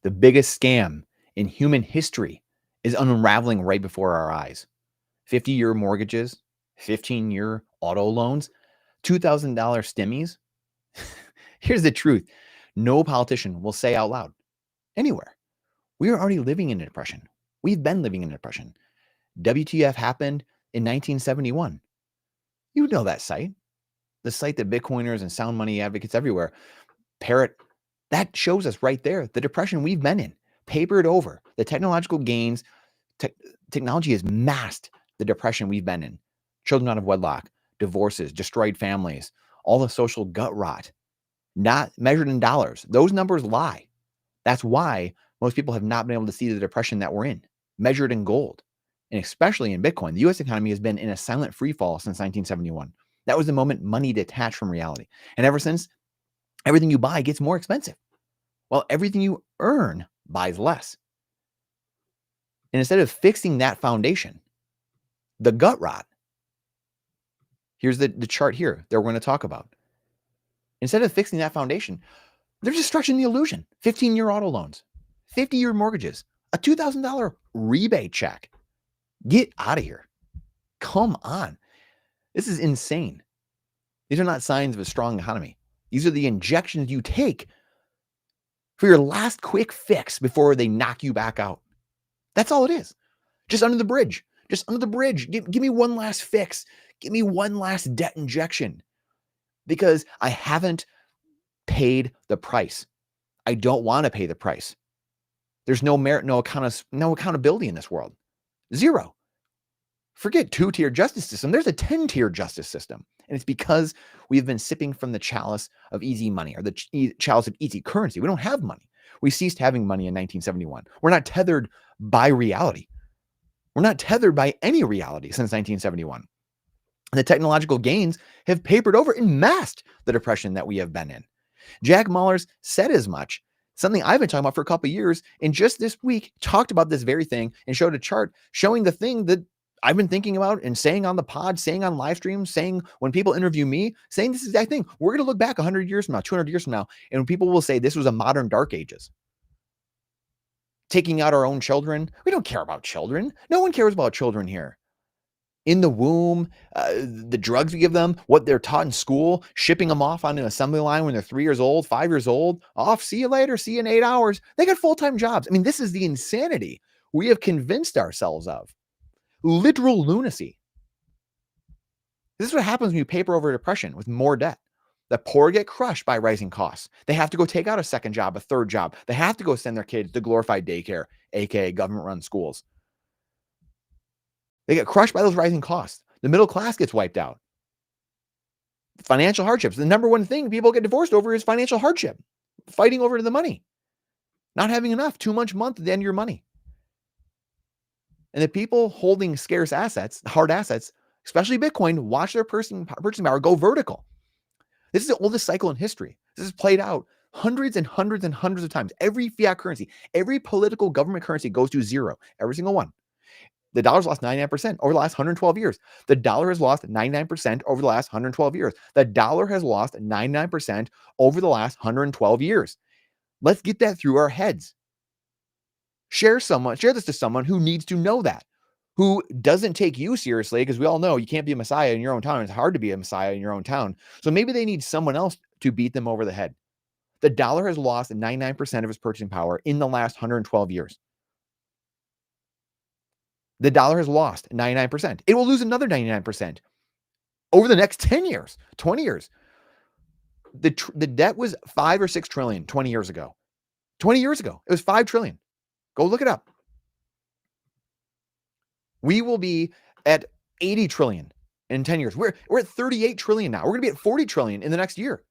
The biggest scam in human history is unraveling right before our eyes. 50-year mortgages, 15-year auto loans, $2,000 stimmies. Here's the truth. No politician will say out loud anywhere, we are already living in a depression. We've been living in a depression. WTF happened in 1971. You know that site, the site that Bitcoiners and sound money advocates everywhere parrot. That shows us right there the depression we've been in, papered over. The technological gains, technology has masked the depression we've been in. Children out of wedlock, divorces, destroyed families, all the social gut rot, not measured in dollars. Those numbers lie. That's why most people have not been able to see the depression that we're in, measured in gold. And especially in Bitcoin, the US economy has been in a silent free fall since 1971. That was the moment money detached from reality. And ever since, everything you buy gets more expensive, while everything you earn buys less. And instead of fixing that foundation, the gut rot, here's the chart here that we're going to talk about. Instead of fixing that foundation, they're just stretching the illusion. 15-year auto loans, 50-year mortgages, a $2,000 rebate check. Get out of here. Come on. This is insane. These are not signs of a strong economy. These are the injections you take for your last quick fix before they knock you back out. That's all it is. Just under the bridge. Just under the bridge. Give me one last fix. Give me one last debt injection. Because I haven't paid the price. I don't want to pay the price. There's no merit, no accountability in this world. Zero. Forget two-tier justice system. There's a 10-tier justice system. And it's because we've been sipping from the chalice of easy money, or the chalice of easy currency. We don't have money. We ceased having money in 1971. We're not tethered by reality. We're not tethered by any reality since 1971. And the technological gains have papered over and masked the depression that we have been in. Jack Mallers said as much, something I've been talking about for a couple of years, and just this week talked about this very thing and showed a chart showing the thing that I've been thinking about and saying on the pod, saying on live streams, saying when people interview me, saying this exact thing. We're going to look back 100 years from now, 200 years from now, and people will say this was a modern dark ages. Taking out our own children. We don't care about children. No one cares about children here. In the womb, the drugs we give them, what they're taught in school, shipping them off on an assembly line when they're 3 years old, 5 years old, off, see you later, see you in 8 hours. They got full-time jobs. I mean, this is the insanity we have convinced ourselves of. Literal lunacy. This is what happens when you paper over depression with more debt. The poor get crushed by rising costs. They have to go take out a second job, a third job. They have to go send their kids to glorified daycare, aka government-run schools. They get crushed by those rising costs. The middle class gets wiped out. Financial hardships. The number one thing people get divorced over is financial hardship. Fighting over the money. Not having enough. Too much month at the end of your money. And the people holding scarce assets, hard assets, especially Bitcoin, watch their purchasing power go vertical. This is the oldest cycle in history. This has played out hundreds and hundreds and hundreds of times. Every fiat currency, every political government currency goes to zero. Every single one. The dollar's lost 99% over the last 112 years. The dollar has lost 99% over the last 112 years. The dollar has lost 99% over the last 112 years. Let's get that through our heads. Share this to someone who needs to know that, who doesn't take you seriously, because we all know you can't be a messiah in your own town. It's hard to be a messiah in your own town. So maybe they need someone else to beat them over the head. The dollar has lost 99% of its purchasing power in the last 112 years. The dollar has lost 99%. It will lose another 99% over the next 10 years, 20 years. The debt was 5 or 6 trillion 20 years ago. 20 years ago, it was 5 trillion. Go look it up. We will be at 80 trillion in 10 years. We're at 38 trillion now. We're going to be at 40 trillion in the next year.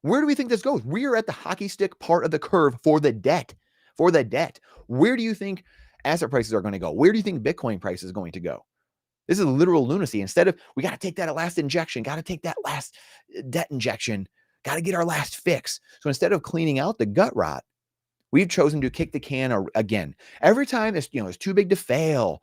Where do we think this goes? We are at the hockey stick part of the curve for the debt. Where do you think asset prices are going to go? Where do you think Bitcoin price is going to go? This is literal lunacy. Instead of, we got to take that last injection, got to take that last debt injection, got to get our last fix. So instead of cleaning out the gut rot, we've chosen to kick the can again. Every time it's too big to fail,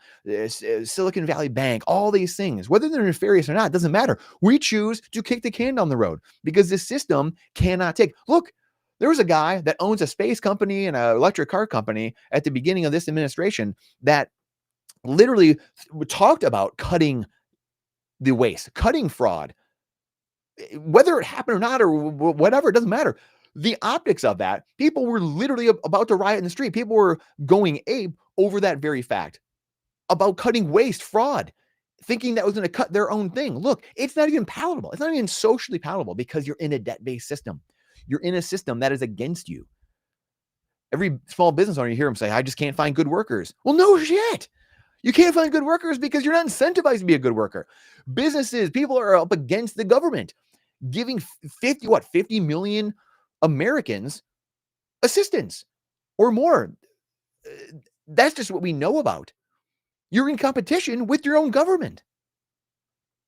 Silicon Valley Bank, all these things, whether they're nefarious or not, doesn't matter. We choose to kick the can down the road because the system cannot take. Look, There was a guy that owns a space company and an electric car company at the beginning of this administration that literally talked about cutting the waste, cutting fraud, whether it happened or not, or whatever, it doesn't matter. The optics of that, people were literally about to riot in the street. People were going ape over that very fact about cutting waste, fraud, thinking that was going to cut their own thing. Look, it's not even palatable. It's not even socially palatable because you're in a debt-based system. You're in a system that is against you. Every small business owner, you hear them say, I just can't find good workers. Well, no shit. You can't find good workers because you're not incentivized to be a good worker. Businesses, people are up against the government, giving 50 million Americans assistance or more. That's just what we know about. You're in competition with your own government.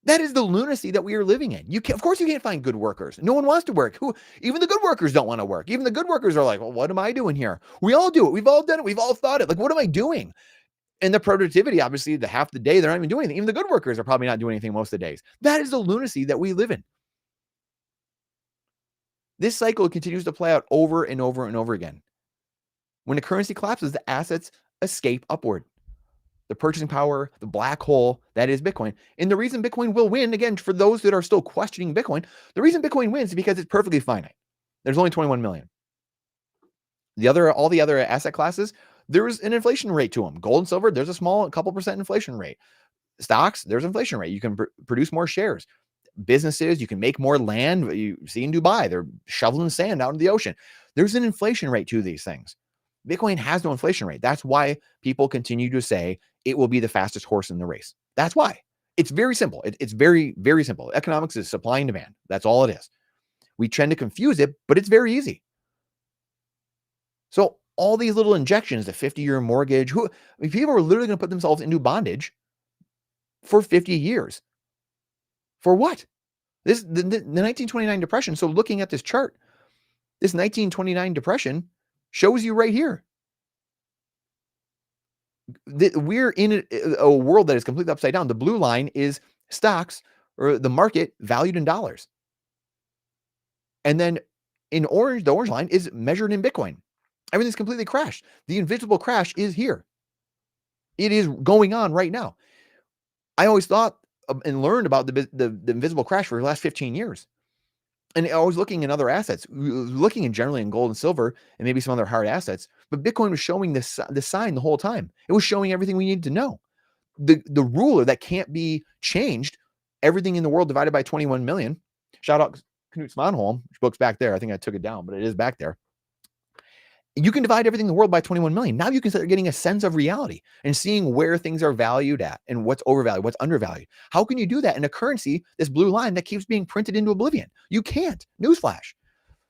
That is the lunacy that we are living in. Of course, you can't find good workers. No one wants to work. Even the good workers don't want to work. Even the good workers are like, well, what am I doing here? We all do it. We've all done it. We've all thought it. Like, what am I doing? And the productivity, obviously, the half the day, they're not even doing anything. Even the good workers are probably not doing anything most of the days. That is the lunacy that we live in. This cycle continues to play out over and over and over again. When the currency collapses, the assets escape upward. The purchasing power, the black hole that is Bitcoin. And the reason Bitcoin will win, again, for those that are still questioning Bitcoin, the reason Bitcoin wins is because it's perfectly finite. There's only 21 million. All the other asset classes, there's an inflation rate to them. Gold and silver, there's a couple percent inflation rate. Stocks, there's inflation rate. You can produce more shares. Businesses, you can make more land. You see in Dubai, they're shoveling sand out in the ocean. There's an inflation rate to these things. Bitcoin has no inflation rate. That's why people continue to say it will be the fastest horse in the race. That's why. It's very simple. It's very, very simple. Economics is supply and demand. That's all it is. We tend to confuse it, but it's very easy. So all these little injections, the 50-year mortgage, people are literally going to put themselves into bondage for 50 years. For what? The 1929 depression. So looking at this chart, this 1929 depression shows you right here. We're in a world that is completely upside down. The blue line is stocks or the market valued in dollars. And then in orange, the orange line is measured in Bitcoin. Everything's completely crashed. The invisible crash is here. It is going on right now. I always thought and learned about the invisible crash for the last 15 years. And I was looking in other assets, looking in generally in gold and silver and maybe some other hard assets. But Bitcoin was showing the sign the whole time. It was showing everything we needed to know. The ruler that can't be changed, everything in the world divided by 21 million. Shout out Knut Svanholm, which book's back there. I think I took it down, but it is back there. You can divide everything in the world by 21 million. Now you can start getting a sense of reality and seeing where things are valued at and what's overvalued, what's undervalued. How can you do that in a currency, this blue line that keeps being printed into oblivion? You can't. Newsflash.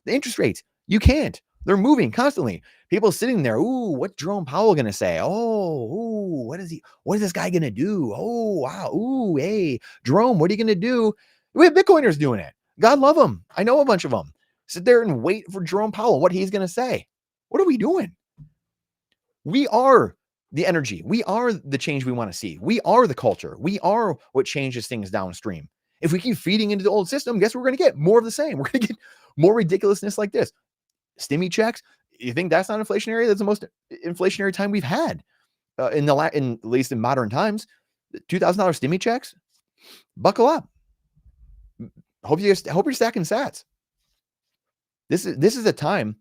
The interest rates, you can't. They're moving constantly. People sitting there, ooh, what's Jerome Powell going to say? Oh, ooh, what is this guy going to do? Oh, wow. Ooh, hey, Jerome, what are you going to do? We have Bitcoiners doing it. God love them. I know a bunch of them. Sit there and wait for Jerome Powell, what he's going to say. What are we doing? We are the energy. We are the change we want to see. We are the culture. We are what changes things downstream. If we keep feeding into the old system, guess what we're going to get? More of the same. We're going to get more ridiculousness like this. Stimmy checks. You think that's not inflationary? That's the most inflationary time we've had in at least in modern times. $2,000 stimmy checks. Buckle up. Hope you're stacking sats. This is a time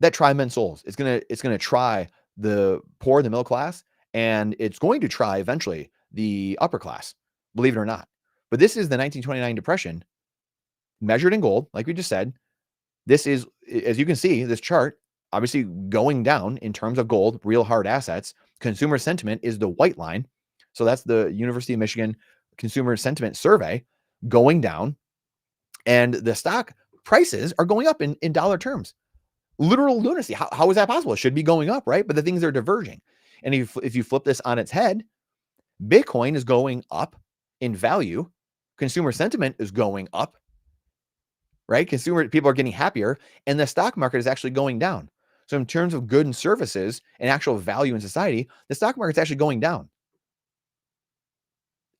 that try men's souls. It's gonna try the poor, the middle class, and it's going to try eventually the upper class, believe it or not. But this is the 1929 depression measured in gold, like we just said. This is, as you can see, this chart obviously going down in terms of gold, real hard assets. Consumer sentiment is the white line. So that's the University of Michigan Consumer Sentiment Survey going down. And the stock prices are going up in dollar terms. Literal lunacy. How is that possible? It should be going up, right? But the things are diverging. And if you flip this on its head, Bitcoin is going up in value. Consumer sentiment is going up, right? People are getting happier, and the stock market is actually going down. So in terms of goods and services and actual value in society, the stock market is actually going down.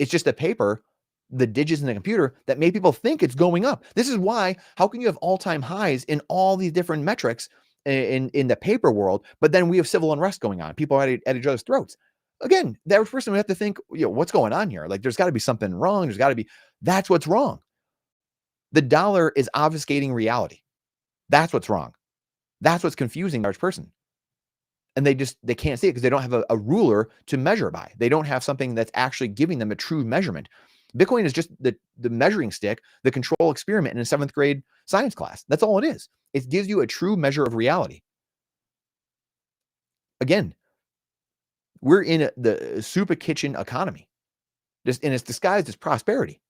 It's just the paper the digits in the computer that made people think it's going up. This is why, how can you have all-time highs in all these different metrics in the paper world, but then we have civil unrest going on, people at each other's throats? Again, the average person would have to think, what's going on here? Like, there's got to be something wrong. That's what's wrong. The dollar is obfuscating reality. That's what's wrong. That's what's confusing the average person. And they can't see it because they don't have a ruler to measure by. They don't have something that's actually giving them a true measurement. Bitcoin is just the measuring stick, the control experiment in a 7th grade science class. That's all it is. It gives you a true measure of reality. Again, we're in the super kitchen economy, and it's disguised as prosperity.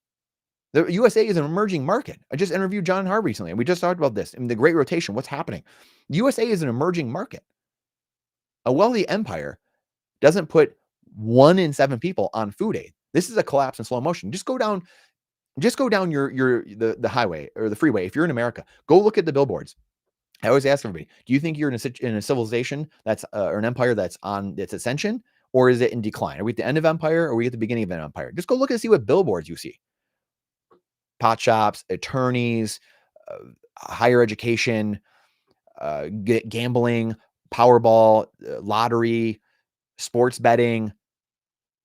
The USA is an emerging market. I just interviewed John Harvey recently, and we just talked about this in the Great Rotation. What's happening? The USA is an emerging market. A wealthy empire doesn't put 1 in 7 people on food aid. This is a collapse in slow motion. Just go down the highway or the freeway. If you're in America, go look at the billboards. I always ask everybody, do you think you're in a civilization that's or an empire that's on its ascension, or is it in decline? Are we at the end of empire, or are we at the beginning of an empire? Just go look and see what billboards you see. Pot shops, attorneys, higher education, gambling, Powerball, lottery, sports betting,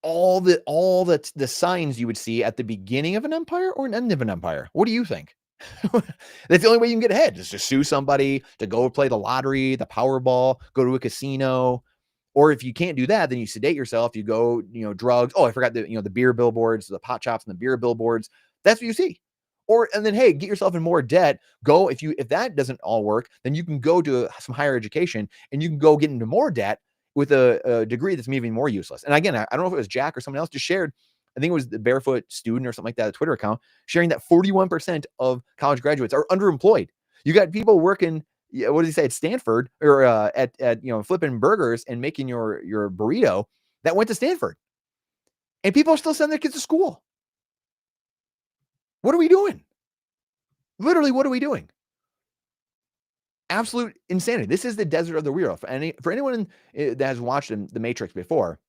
all the signs you would see at the beginning of an empire or an end of an empire. What do you think? That's the only way you can get ahead, is to sue somebody, to go play the lottery, the Powerball, go to a casino. Or if you can't do that, then you sedate yourself, you go, drugs. Oh, I forgot the beer billboards, the pot shops and the beer billboards. That's what you see. And then, hey, get yourself in more debt. Go, if that doesn't all work, then you can go to some higher education and you can go get into more debt with a degree that's even more useless. And again, I don't know if it was Jack or someone else just shared, I think it was the Barefoot Student or something like that, a Twitter account, sharing that 41% of college graduates are underemployed. You got people working, what did he say, at Stanford, or at flipping burgers and making your burrito, that went to Stanford. And people are still sending their kids to school. What are we doing? Literally, what are we doing? Absolute insanity. This is the desert of the real. For anyone that has watched The Matrix before,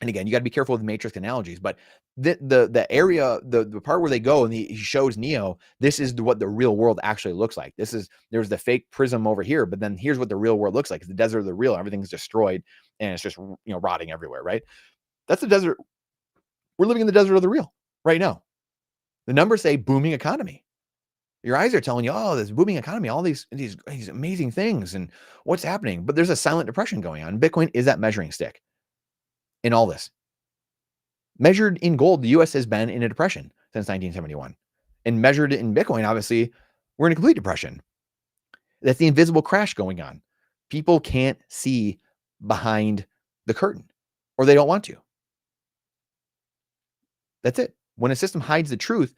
and again, you got to be careful with the Matrix analogies, but the area, the part where they go and he shows Neo, this is what the real world actually looks like. There's the fake prism over here, but then here's what the real world looks like. It's the desert of the real. Everything's destroyed and it's just rotting everywhere, right? That's the desert. We're living in the desert of the real right now. The numbers say booming economy. Your eyes are telling you, oh, this booming economy, all these amazing things, and what's happening. But there's a silent depression going on. Bitcoin is that measuring stick in all this. Measured in gold, the US has been in a depression since 1971. And measured in Bitcoin, obviously, we're in a complete depression. That's the invisible crash going on. People can't see behind the curtain, or they don't want to. That's it. When a system hides the truth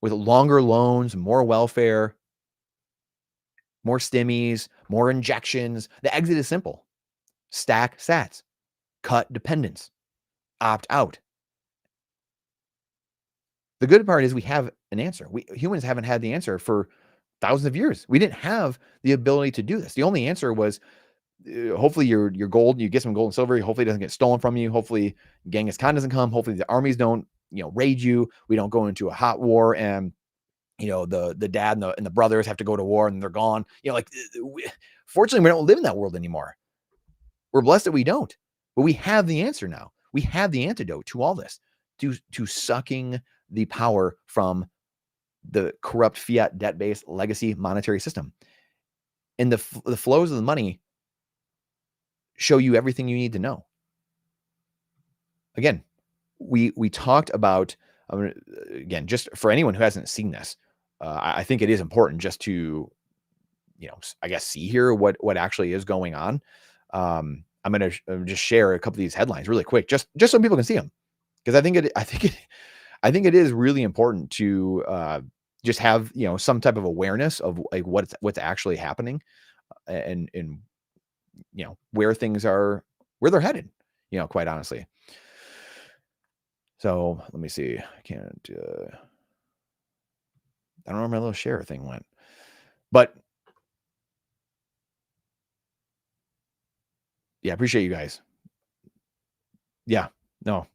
with longer loans, more welfare, more stimmies, more injections, the exit is simple. Stack sats, cut dependence, opt out. The good part is we have an answer. Humans haven't had the answer for thousands of years. We didn't have the ability to do this. The only answer was hopefully your gold, you get some gold and silver. Hopefully it doesn't get stolen from you. Hopefully Genghis Khan doesn't come. Hopefully the armies don't, raid you. We don't go into a hot war and, the dad and the brothers have to go to war and they're gone. Fortunately, we don't live in that world anymore. We're blessed that we don't, but we have the answer now. We have the antidote to all this, to sucking the power from the corrupt fiat debt-based legacy monetary system. And the flows of the money show you everything you need to know. Again, we talked about, again, just for anyone who hasn't seen this, I think it is important just to, I guess, see here what actually is going on. I'm going to just share a couple of these headlines really quick, just so people can see them, because I think it is really important to just have some type of awareness of like what's actually happening, and where things are, where they're headed, quite honestly. So let me see. I can't. I don't know where my little share thing went, but yeah, I appreciate you guys. Yeah, no,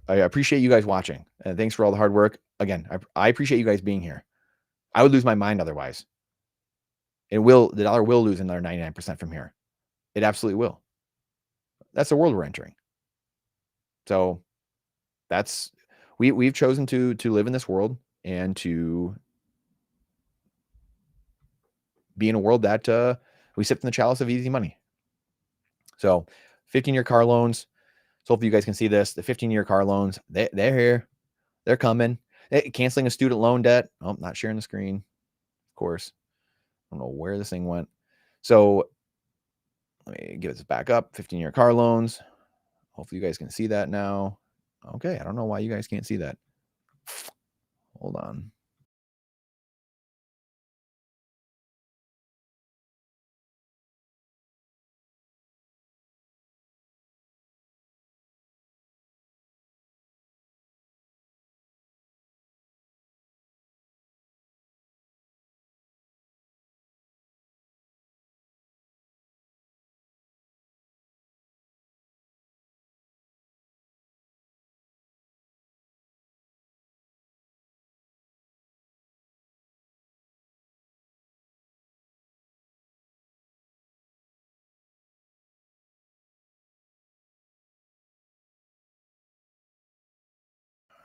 I appreciate you guys watching. And thanks for all the hard work. Again, I appreciate you guys being here. I would lose my mind otherwise. The dollar will lose another 99% from here. It absolutely will. That's the world we're entering. So we've chosen to live in this world and to be in a world that we sip from the chalice of easy money. So 15-year car loans. So hopefully you guys can see this. The 15-year car loans, they're here. They're coming. Canceling a student loan debt. Oh, not sharing the screen, of course. I don't know where this thing went. So let me give this back up. 15-year car loans. Hopefully you guys can see that now. Okay, I don't know why you guys can't see that. Hold on.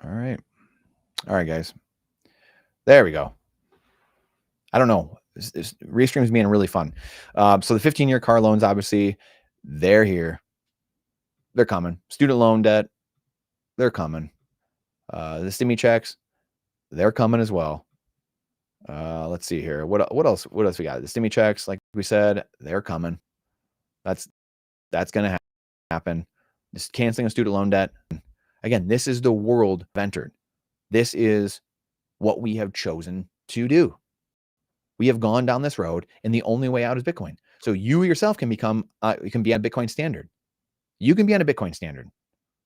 All right. All right, guys. There we go. I don't know. This Restream's being really fun. So the 15-year car loans, obviously, they're here. They're coming. Student loan debt, they're coming. The stimmy checks, they're coming as well. Let's see here. What else? What else we got? The stimmy checks, like we said, they're coming. That's going to happen. Just canceling a student loan debt. Again, this is the world I've entered. This is what we have chosen to do. We have gone down this road, and the only way out is Bitcoin. So you yourself can become, you can be on a Bitcoin standard. You can be on a Bitcoin standard.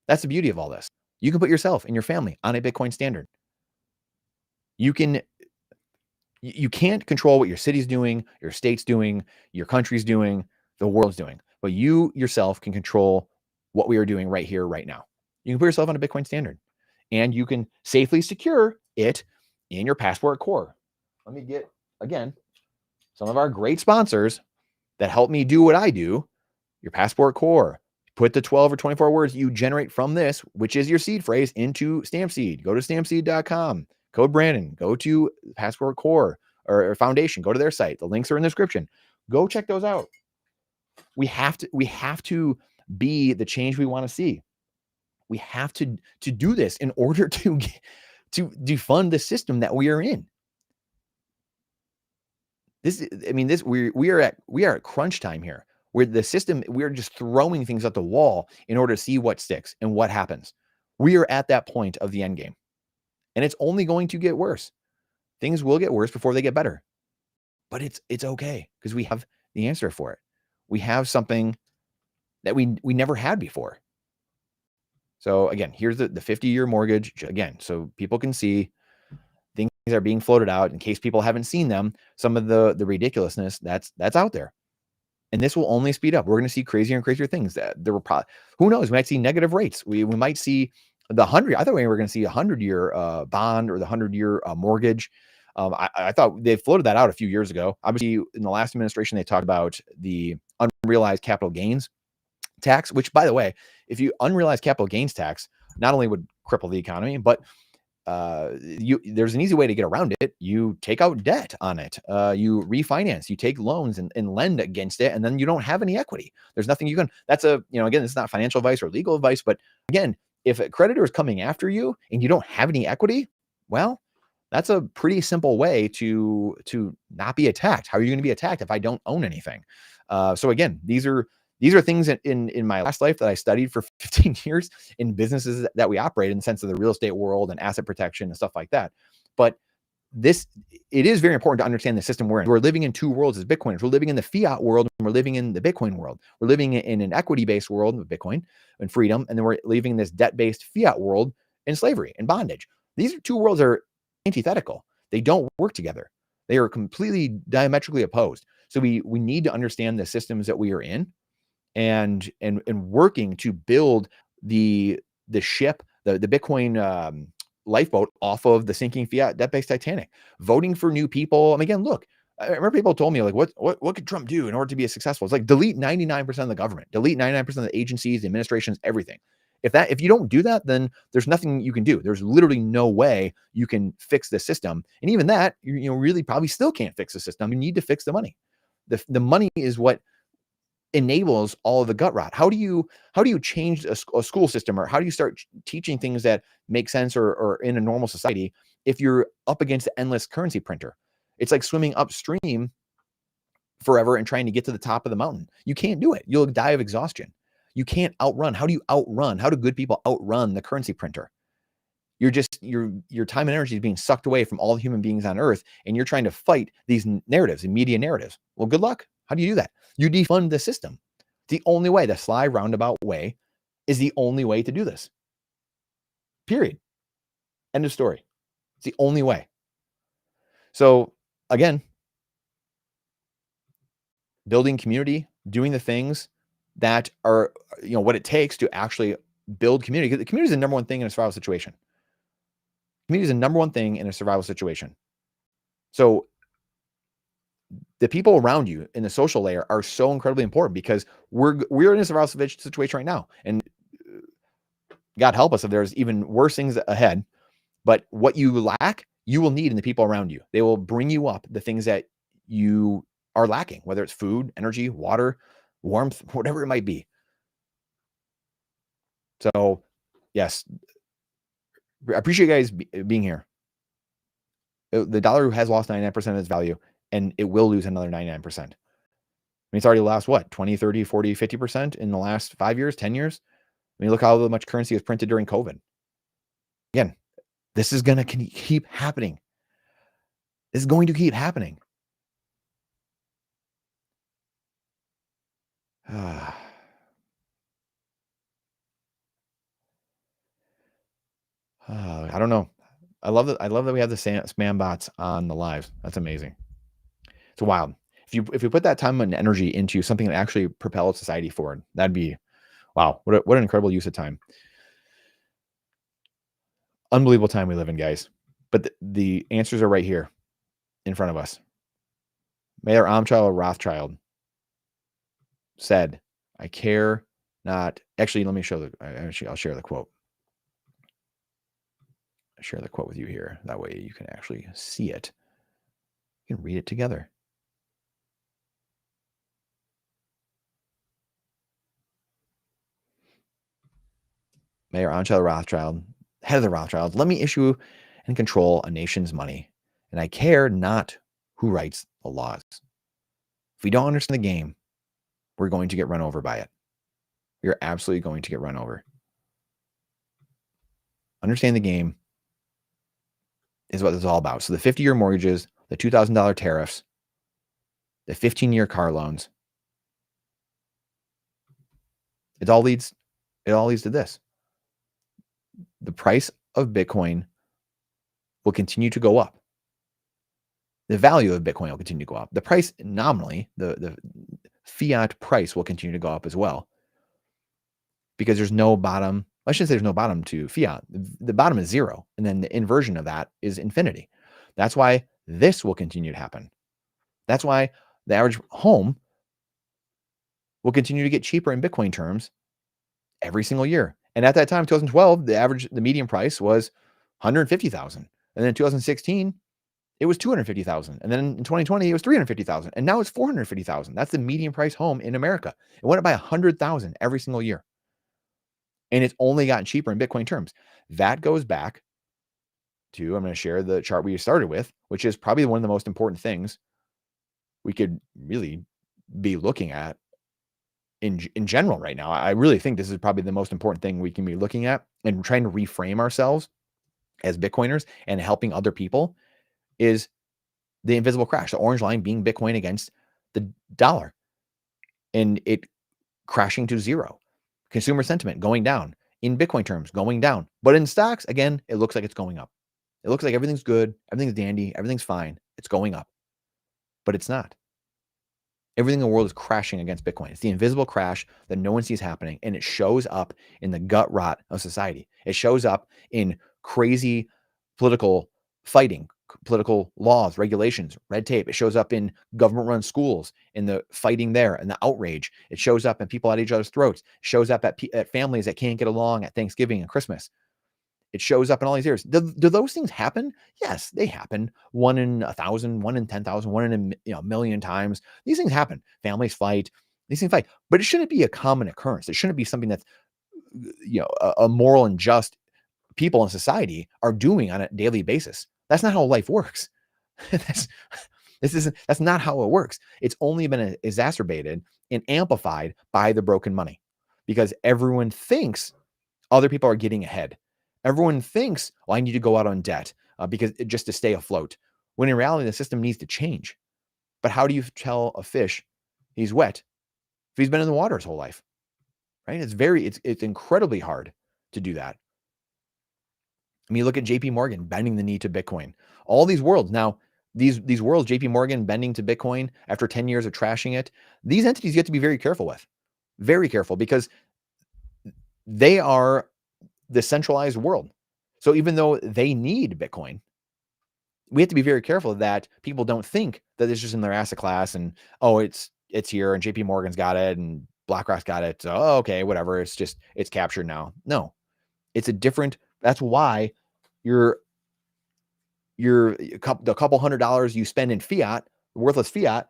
That's the beauty of all this. You can put yourself and your family on a Bitcoin standard. You can't control what your city's doing, your state's doing, your country's doing, the world's doing, but you yourself can control what we are doing right here, right now. You can put yourself on a Bitcoin standard, and you can safely secure it in your Passport core. Let me get, again, some of our great sponsors that help me do what I do. Your Passport core. Put the 12 or 24 words you generate from this, which is your seed phrase, into Stampseed. Go to stampseed.com. Code Brandon. Go to Passport core or Foundation. Go to their site. The links are in the description. Go check those out. We have to be the change we want to see. We have to do this in order to defund the system that we are in. We are at crunch time here. Where the system, we're just throwing things at the wall in order to see what sticks and what happens. We are at that point of the end game, and it's only going to get worse. Things will get worse before they get better, but it's okay because we have the answer for it. We have something that we never had before. So again, here's the 50-year mortgage again, so people can see things are being floated out in case people haven't seen them. Some of the ridiculousness that's out there. And this will only speed up. We're going to see crazier and crazier things. That there were probably, who knows? We might see negative rates. We might see the 100. I thought we were going to see a 100-year bond or the 100-year mortgage. I thought they floated that out a few years ago. Obviously, in the last administration, they talked about the unrealized capital gains tax. Which, by the way, if you unrealized capital gains tax, not only would cripple the economy, but there's an easy way to get around it. You take out debt on it. You refinance, you take loans and lend against it. And then you don't have any equity. There's nothing you can, that's again, it's not financial advice or legal advice, but again, if a creditor is coming after you and you don't have any equity, well, that's a pretty simple way to not be attacked. How are you going to be attacked if I don't own anything? So again, these are things in my last life that I studied for 15 years in businesses that we operate in the sense of the real estate world and asset protection and stuff like that. But it is very important to understand the system we're in. We're living in two worlds as Bitcoiners. We're living in the fiat world and we're living in the Bitcoin world. We're living in an equity-based world with Bitcoin and freedom. And then we're living in this debt-based fiat world in slavery and bondage. These two worlds are antithetical. They don't work together. They are completely diametrically opposed. So we need to understand the systems that we are in and working to build the ship the Bitcoin lifeboat off of the sinking fiat debt-based Titanic. Voting for new people. I mean, again, look, I remember people told me, like, what could Trump do in order to be successful? It's like, delete 99% of the government, delete 99% of the agencies, the administrations, everything. If you don't do that, then there's nothing you can do. There's literally no way you can fix the system. And even that, you really probably still can't fix the system. You need to fix the money. The money is what enables all of the gut rot. How do you change a school system, or how do you start teaching things that make sense or in a normal society if you're up against the endless currency printer? It's like swimming upstream forever and trying to get to the top of the mountain. You can't do it. You'll die of exhaustion. You can't outrun. How do good people outrun the currency printer? You're just your time and energy is being sucked away from all the human beings on earth, and you're trying to fight these narratives and media narratives. Well, good luck. How do you do that? You defund the system. The only way, the sly roundabout way, is the only way to do this. Period. End of story. It's the only way. So again, building community, doing the things that are, what it takes to actually build community. The community is the number one thing in a survival situation. Community is the number one thing in a survival situation. So the people around you in the social layer are so incredibly important, because we're in a survival situation right now, and God help us if there's even worse things ahead. But what you lack, you will need in the people around you. They will bring you up the things that you are lacking, whether it's food, energy, water, warmth, whatever it might be. So, yes, I appreciate you guys being here. The dollar has lost 99% of its value, and it will lose another 99%. I mean, it's already lost what, 20, 30, 40, 50% in the last 5 years, 10 years? I mean, look how much currency was printed during COVID. Again, this is going to keep happening. This is going to keep happening. I don't know. I love that we have the spam bots on the lives. That's amazing. It's wild. If you put that time and energy into something that actually propels society forward, that'd be, wow, what an incredible use of time. Unbelievable time we live in, guys. But the answers are right here in front of us. Mayor Amchal Rothschild said, "I care not." Actually, let me show I'll share the quote. I'll share the quote with you here. That way you can actually see it. You can read it together. Mayor Amchal Rothschild, head of the Rothschilds, "Let me issue and control a nation's money, and I care not who writes the laws. If we don't understand the game, we're going to get run over by it. You're absolutely going to get run over. Understand the game is what it's all about." So the 50-year mortgages, the $2,000 tariffs, the 15-year car loans, it all leads to this. The price of Bitcoin will continue to go up. The value of Bitcoin will continue to go up. The price nominally, the fiat price, will continue to go up as well, because there's no bottom. I shouldn't say there's no bottom to fiat. The bottom is zero, and then the inversion of that is infinity. That's why this will continue to happen. That's why the average home will continue to get cheaper in Bitcoin terms every single year. And at that time, 2012, the median price was $150,000. And then in 2016, it was $250,000. And then in 2020, it was $350,000. And now it's $450,000. That's the median price home in America. It went up by $100,000 every single year. And it's only gotten cheaper in Bitcoin terms. That goes back to, I'm going to share the chart we started with, which is probably one of the most important things we could really be looking at in general right now. I really think this is probably the most important thing we can be looking at, and trying to reframe ourselves as Bitcoiners and helping other people, is the invisible crash, the orange line being Bitcoin against the dollar, and it crashing to zero. Consumer sentiment going down, in Bitcoin terms going down. But in stocks, again, it looks like it's going up. It looks like everything's good, everything's dandy, everything's fine. It's going up. But it's not. Everything in the world is crashing against Bitcoin. It's the invisible crash that no one sees happening, and it shows up in the gut rot of society. It shows up in crazy political fighting, political laws, regulations, red tape. It shows up in government-run schools, in the fighting there, and the outrage. It shows up in people at each other's throats. It shows up at families that can't get along at Thanksgiving and Christmas. It shows up in all these areas. Do those things happen? Yes, they happen. 1 in 1,000, 1 in 10,000, 1 in a million times. These things happen. Families fight. These things fight. But it shouldn't be a common occurrence. It shouldn't be something that's a moral and just people in society are doing on a daily basis. That's not how life works. that's not how it works. It's only been exacerbated and amplified by the broken money, because everyone thinks other people are getting ahead. Everyone thinks, well, I need to go out on debt because just to stay afloat. When in reality, the system needs to change. But how do you tell a fish he's wet if he's been in the water his whole life? Right? It's incredibly hard to do that. I mean, look at JP Morgan bending the knee to Bitcoin. All these worlds now, these worlds, JP Morgan bending to Bitcoin after 10 years of trashing it. These entities you have to be very careful with. Very careful, because they are the centralized world. So even though they need Bitcoin, we have to be very careful that people don't think that it's just in their asset class and, oh, it's here and JP Morgan's got it and BlackRock's got it. So, oh, okay, whatever. It's captured now. No, it's a different, that's why the couple $100 you spend in fiat, worthless fiat,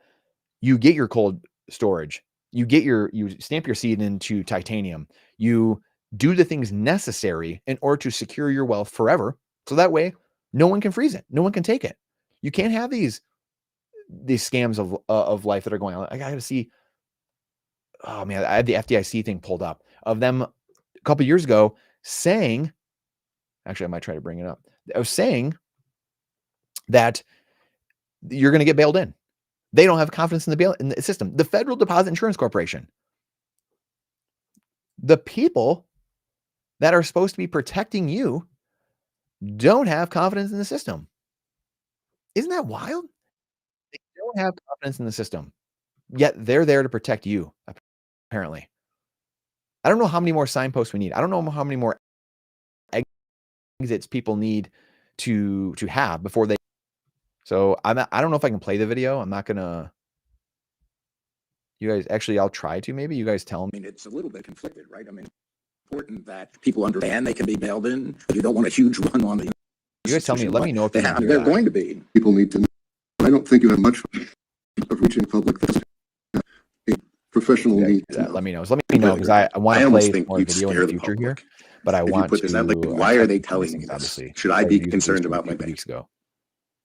you get your cold storage. You stamp your seed into titanium. You do the things necessary in order to secure your wealth forever. So that way, no one can freeze it. No one can take it. You can't have these scams of life that are going on. I got to see. Oh man, I had the FDIC thing pulled up of them a couple years ago saying, actually, I might try to bring it up. I was saying that you're going to get bailed in. They don't have confidence in the system. The Federal Deposit Insurance Corporation, the people that are supposed to be protecting you, don't have confidence in the system. Isn't that wild? They don't have confidence in the system, yet they're there to protect you, apparently. I don't know how many more signposts we need. I don't know how many more exits people need to have before they. So I don't know if I can play the video. I'm not gonna. You guys, actually, I'll try to. Maybe you guys tell me. I mean, it's a little bit conflicted, right? I mean, important that people understand they can be bailed in. You don't want a huge run on the. You guys tell me. Let me know if they have. They're going to be. People need to know. I don't think you have much of reaching public. A professional need to know. Let me know. So let me know, because I want to play more video in the future here. But I want to. Like, why are they telling me this? Obviously, should I be concerned about my bank?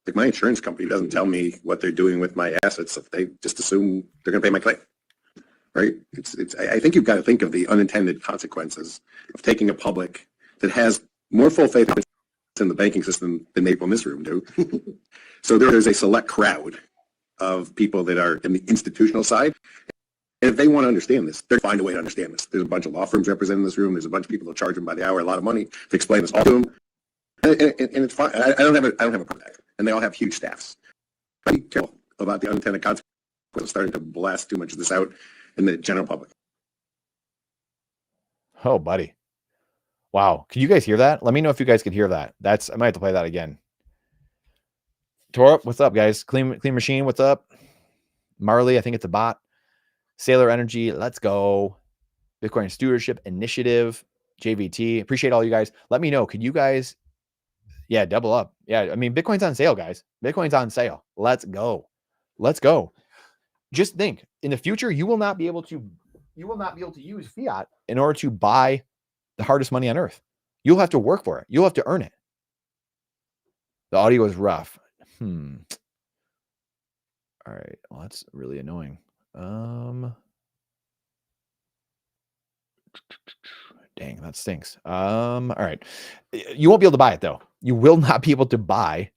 Like, my insurance company doesn't tell me what they're doing with my assets. If they just assume they're going to pay my claim, right? I think you've got to think of the unintended consequences of taking a public that has more full faith in the banking system than people in this room do. So there's a select crowd of people that are in the institutional side. And if they want to understand this, they'll find a way to understand this. There's a bunch of law firms represented in this room. There's a bunch of people that charge them by the hour a lot of money to explain this all to them. And it's fine. I don't have a problem with that. And they all have huge staffs. Be careful about the unintended consequences of starting to blast too much of this out in the general public. Oh, buddy. Wow. Can you guys hear that? Let me know if you guys can hear that. I might have to play that again. Torup, what's up, guys? Clean Machine, what's up? Marley, I think it's a bot. Sailor Energy, let's go. Bitcoin Stewardship Initiative, JVT. Appreciate all you guys. Let me know. Could you guys, double up. Yeah, I mean, Bitcoin's on sale, guys. Bitcoin's on sale. Let's go. Let's go. Just think, in the future, you will not be able to use fiat in order to buy the hardest money on earth. You'll have to work for it. You'll have to earn it. The audio is rough. All right. Well, that's really annoying. Dang, that stinks. All right. You won't be able to buy it, though. You will not be able to buy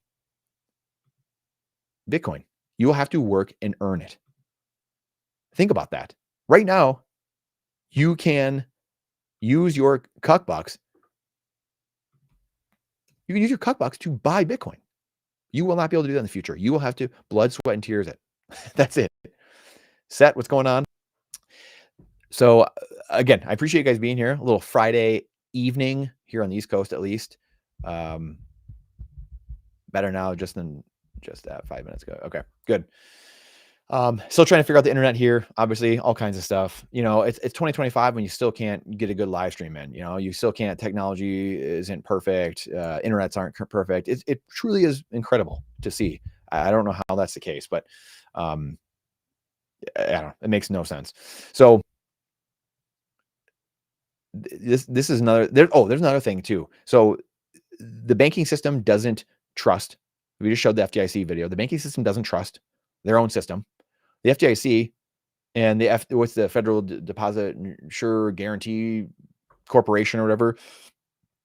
Bitcoin. You will have to work and earn it. Think about that. Right now, you can use your cuck bucks. You can use your cuck bucks to buy Bitcoin. You will not be able to do that in the future. You will have to blood, sweat, and tears it. That's it. Set, what's going on? So again, I appreciate you guys being here. A little Friday evening here on the East Coast, at least. Better now than just 5 minutes ago. Okay, good. Still trying to figure out the internet here. Obviously, all kinds of stuff. It's 2025 when you still can't get a good live stream in. You still can't. Technology isn't perfect. Internets aren't perfect. It truly is incredible to see. I don't know how that's the case, but I don't know. It makes no sense. So this is another. There's another thing too. So the banking system doesn't trust. We just showed the FDIC video. The banking system doesn't trust their own system. The FDIC and what's the Federal Deposit Insurance Guarantee Corporation or whatever,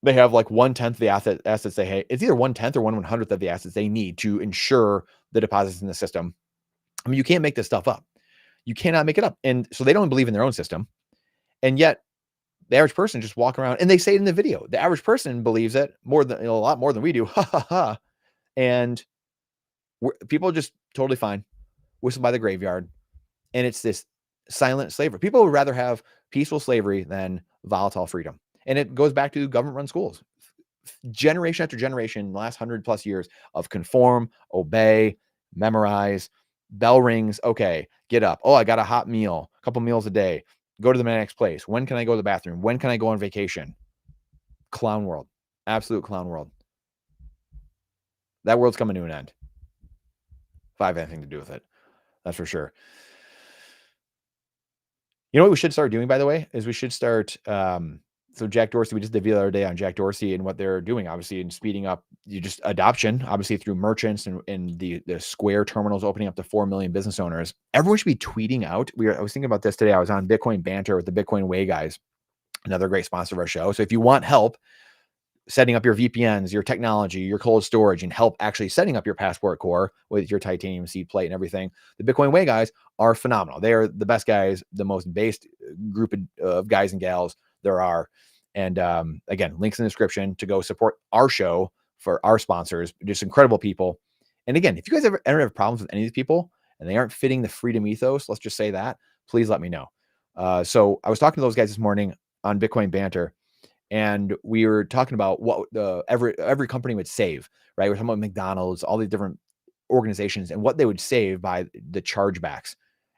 they have like 1/10 of the assets they have. It's either 1/10 or 1/100th of the assets they need to insure the deposits in the system. I mean, you can't make this stuff up. You cannot make it up. And so they don't believe in their own system. And yet the average person just walk around, and they say it in the video. The average person believes it a lot more than we do. Ha ha ha. And people are just totally fine. Whistle by the graveyard. And it's this silent slavery. People would rather have peaceful slavery than volatile freedom. And it goes back to government-run schools. Generation after generation, the last 100+ years of conform, obey, memorize, bell rings. Okay, get up. Oh, I got a hot meal, a couple meals a day. Go to the next place. When can I go to the bathroom? When can I go on vacation? Clown world. Absolute clown world. That world's coming to an end. If I have anything to do with it. That's for sure. You know what we should start doing, by the way, is we should start. So Jack Dorsey, we just did the other day on Jack Dorsey and what they're doing, obviously, and speeding up just adoption, obviously through merchants and the Square terminals opening up to 4 million business owners. Everyone should be tweeting out. I was thinking about this today. I was on Bitcoin Banter with the Bitcoin Way guys, another great sponsor of our show. So if you want help setting up your VPNs, your technology, your cold storage, and help actually setting up your Passport Core with your titanium seed plate and everything, the Bitcoin Way guys are phenomenal. They are the best guys, the most based group of guys and gals there are. And again, links in the description to go support our show for our sponsors, just incredible people. And again, if you guys ever have problems with any of these people and they aren't fitting the freedom ethos, let's just say that, please let me know. So I was talking to those guys this morning on Bitcoin Banter, and we were talking about what every company would save, right? We're talking about McDonald's, all these different organizations, and what they would save by the chargebacks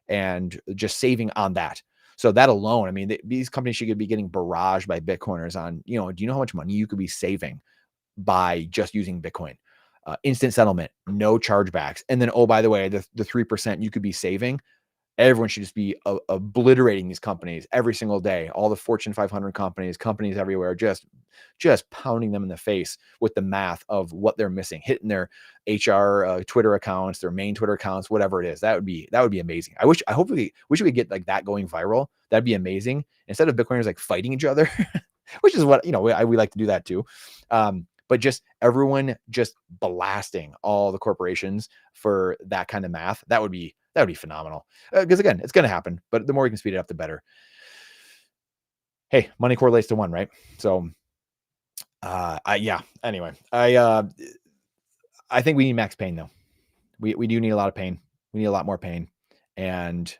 and just saving on that. So that alone, I mean, these companies should be getting barraged by Bitcoiners on, do you know how much money you could be saving by just using Bitcoin? Instant settlement, no chargebacks. And then, oh, by the way, the 3% you could be saving. Everyone should just be obliterating these companies every single day. All the Fortune 500 companies everywhere, just pounding them in the face with the math of what they're missing, hitting their HR Twitter accounts, their main Twitter accounts, whatever it is. That would be amazing. I hope we should get like that going viral. That'd be amazing. Instead of Bitcoiners like fighting each other, which is what, we like to do that too. But just everyone just blasting all the corporations for that kind of math. That would be phenomenal. Because again, it's going to happen, but the more we can speed it up, the better. Hey, money correlates to one, right? So, anyway, I think we need max pain though. We do need a lot of pain. We need a lot more pain. And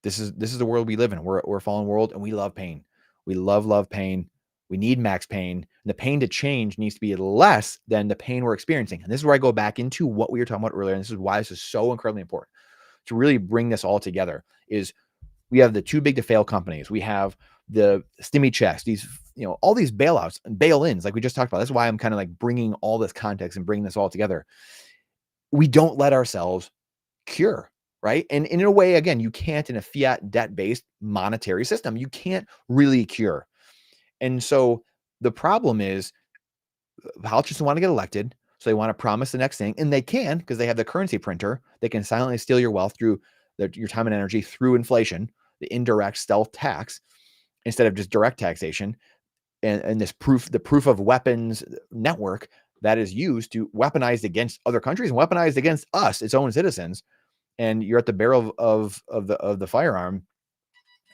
this is the world we live in. We're a fallen world, and we love pain. We love pain. We need max pain. And the pain to change needs to be less than the pain we're experiencing. And this is where I go back into what we were talking about earlier. And this is why this is so incredibly important to really bring this all together. Is we have the too big to fail companies. We have the stimmy checks, these, all these bailouts and bail-ins, like we just talked about. That's why I'm kind of like bringing all this context and bringing this all together. We don't let ourselves cure, right? And in a way, again, you can't in a fiat debt-based monetary system. You can't really cure. And so the problem is politicians want to get elected. So they want to promise the next thing, and they can, because they have the currency printer. They can silently steal your wealth through your time and energy through inflation, the indirect stealth tax, instead of just direct taxation. And the proof of weapons network that is used to weaponize against other countries and weaponized against us, its own citizens. And you're at the barrel of the firearm.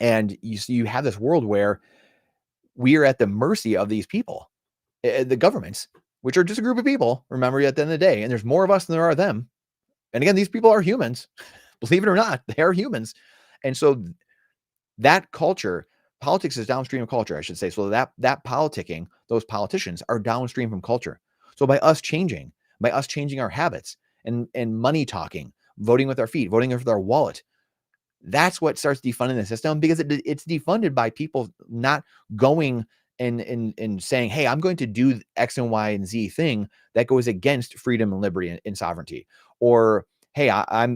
And you have this world where we are at the mercy of these people, the governments, which are just a group of people, remember, at the end of the day. And there's more of us than there are them. And again, these people are humans. Believe it or not, they are humans. And so that culture, politics is downstream of culture, I should say. So that politicking, those politicians are downstream from culture. So by us changing our habits and money talking, voting with our feet, voting with our wallet, that's what starts defunding the system, because it's defunded by people not going and saying, hey, I'm going to do X and Y and Z thing that goes against freedom and liberty and sovereignty. Or, hey,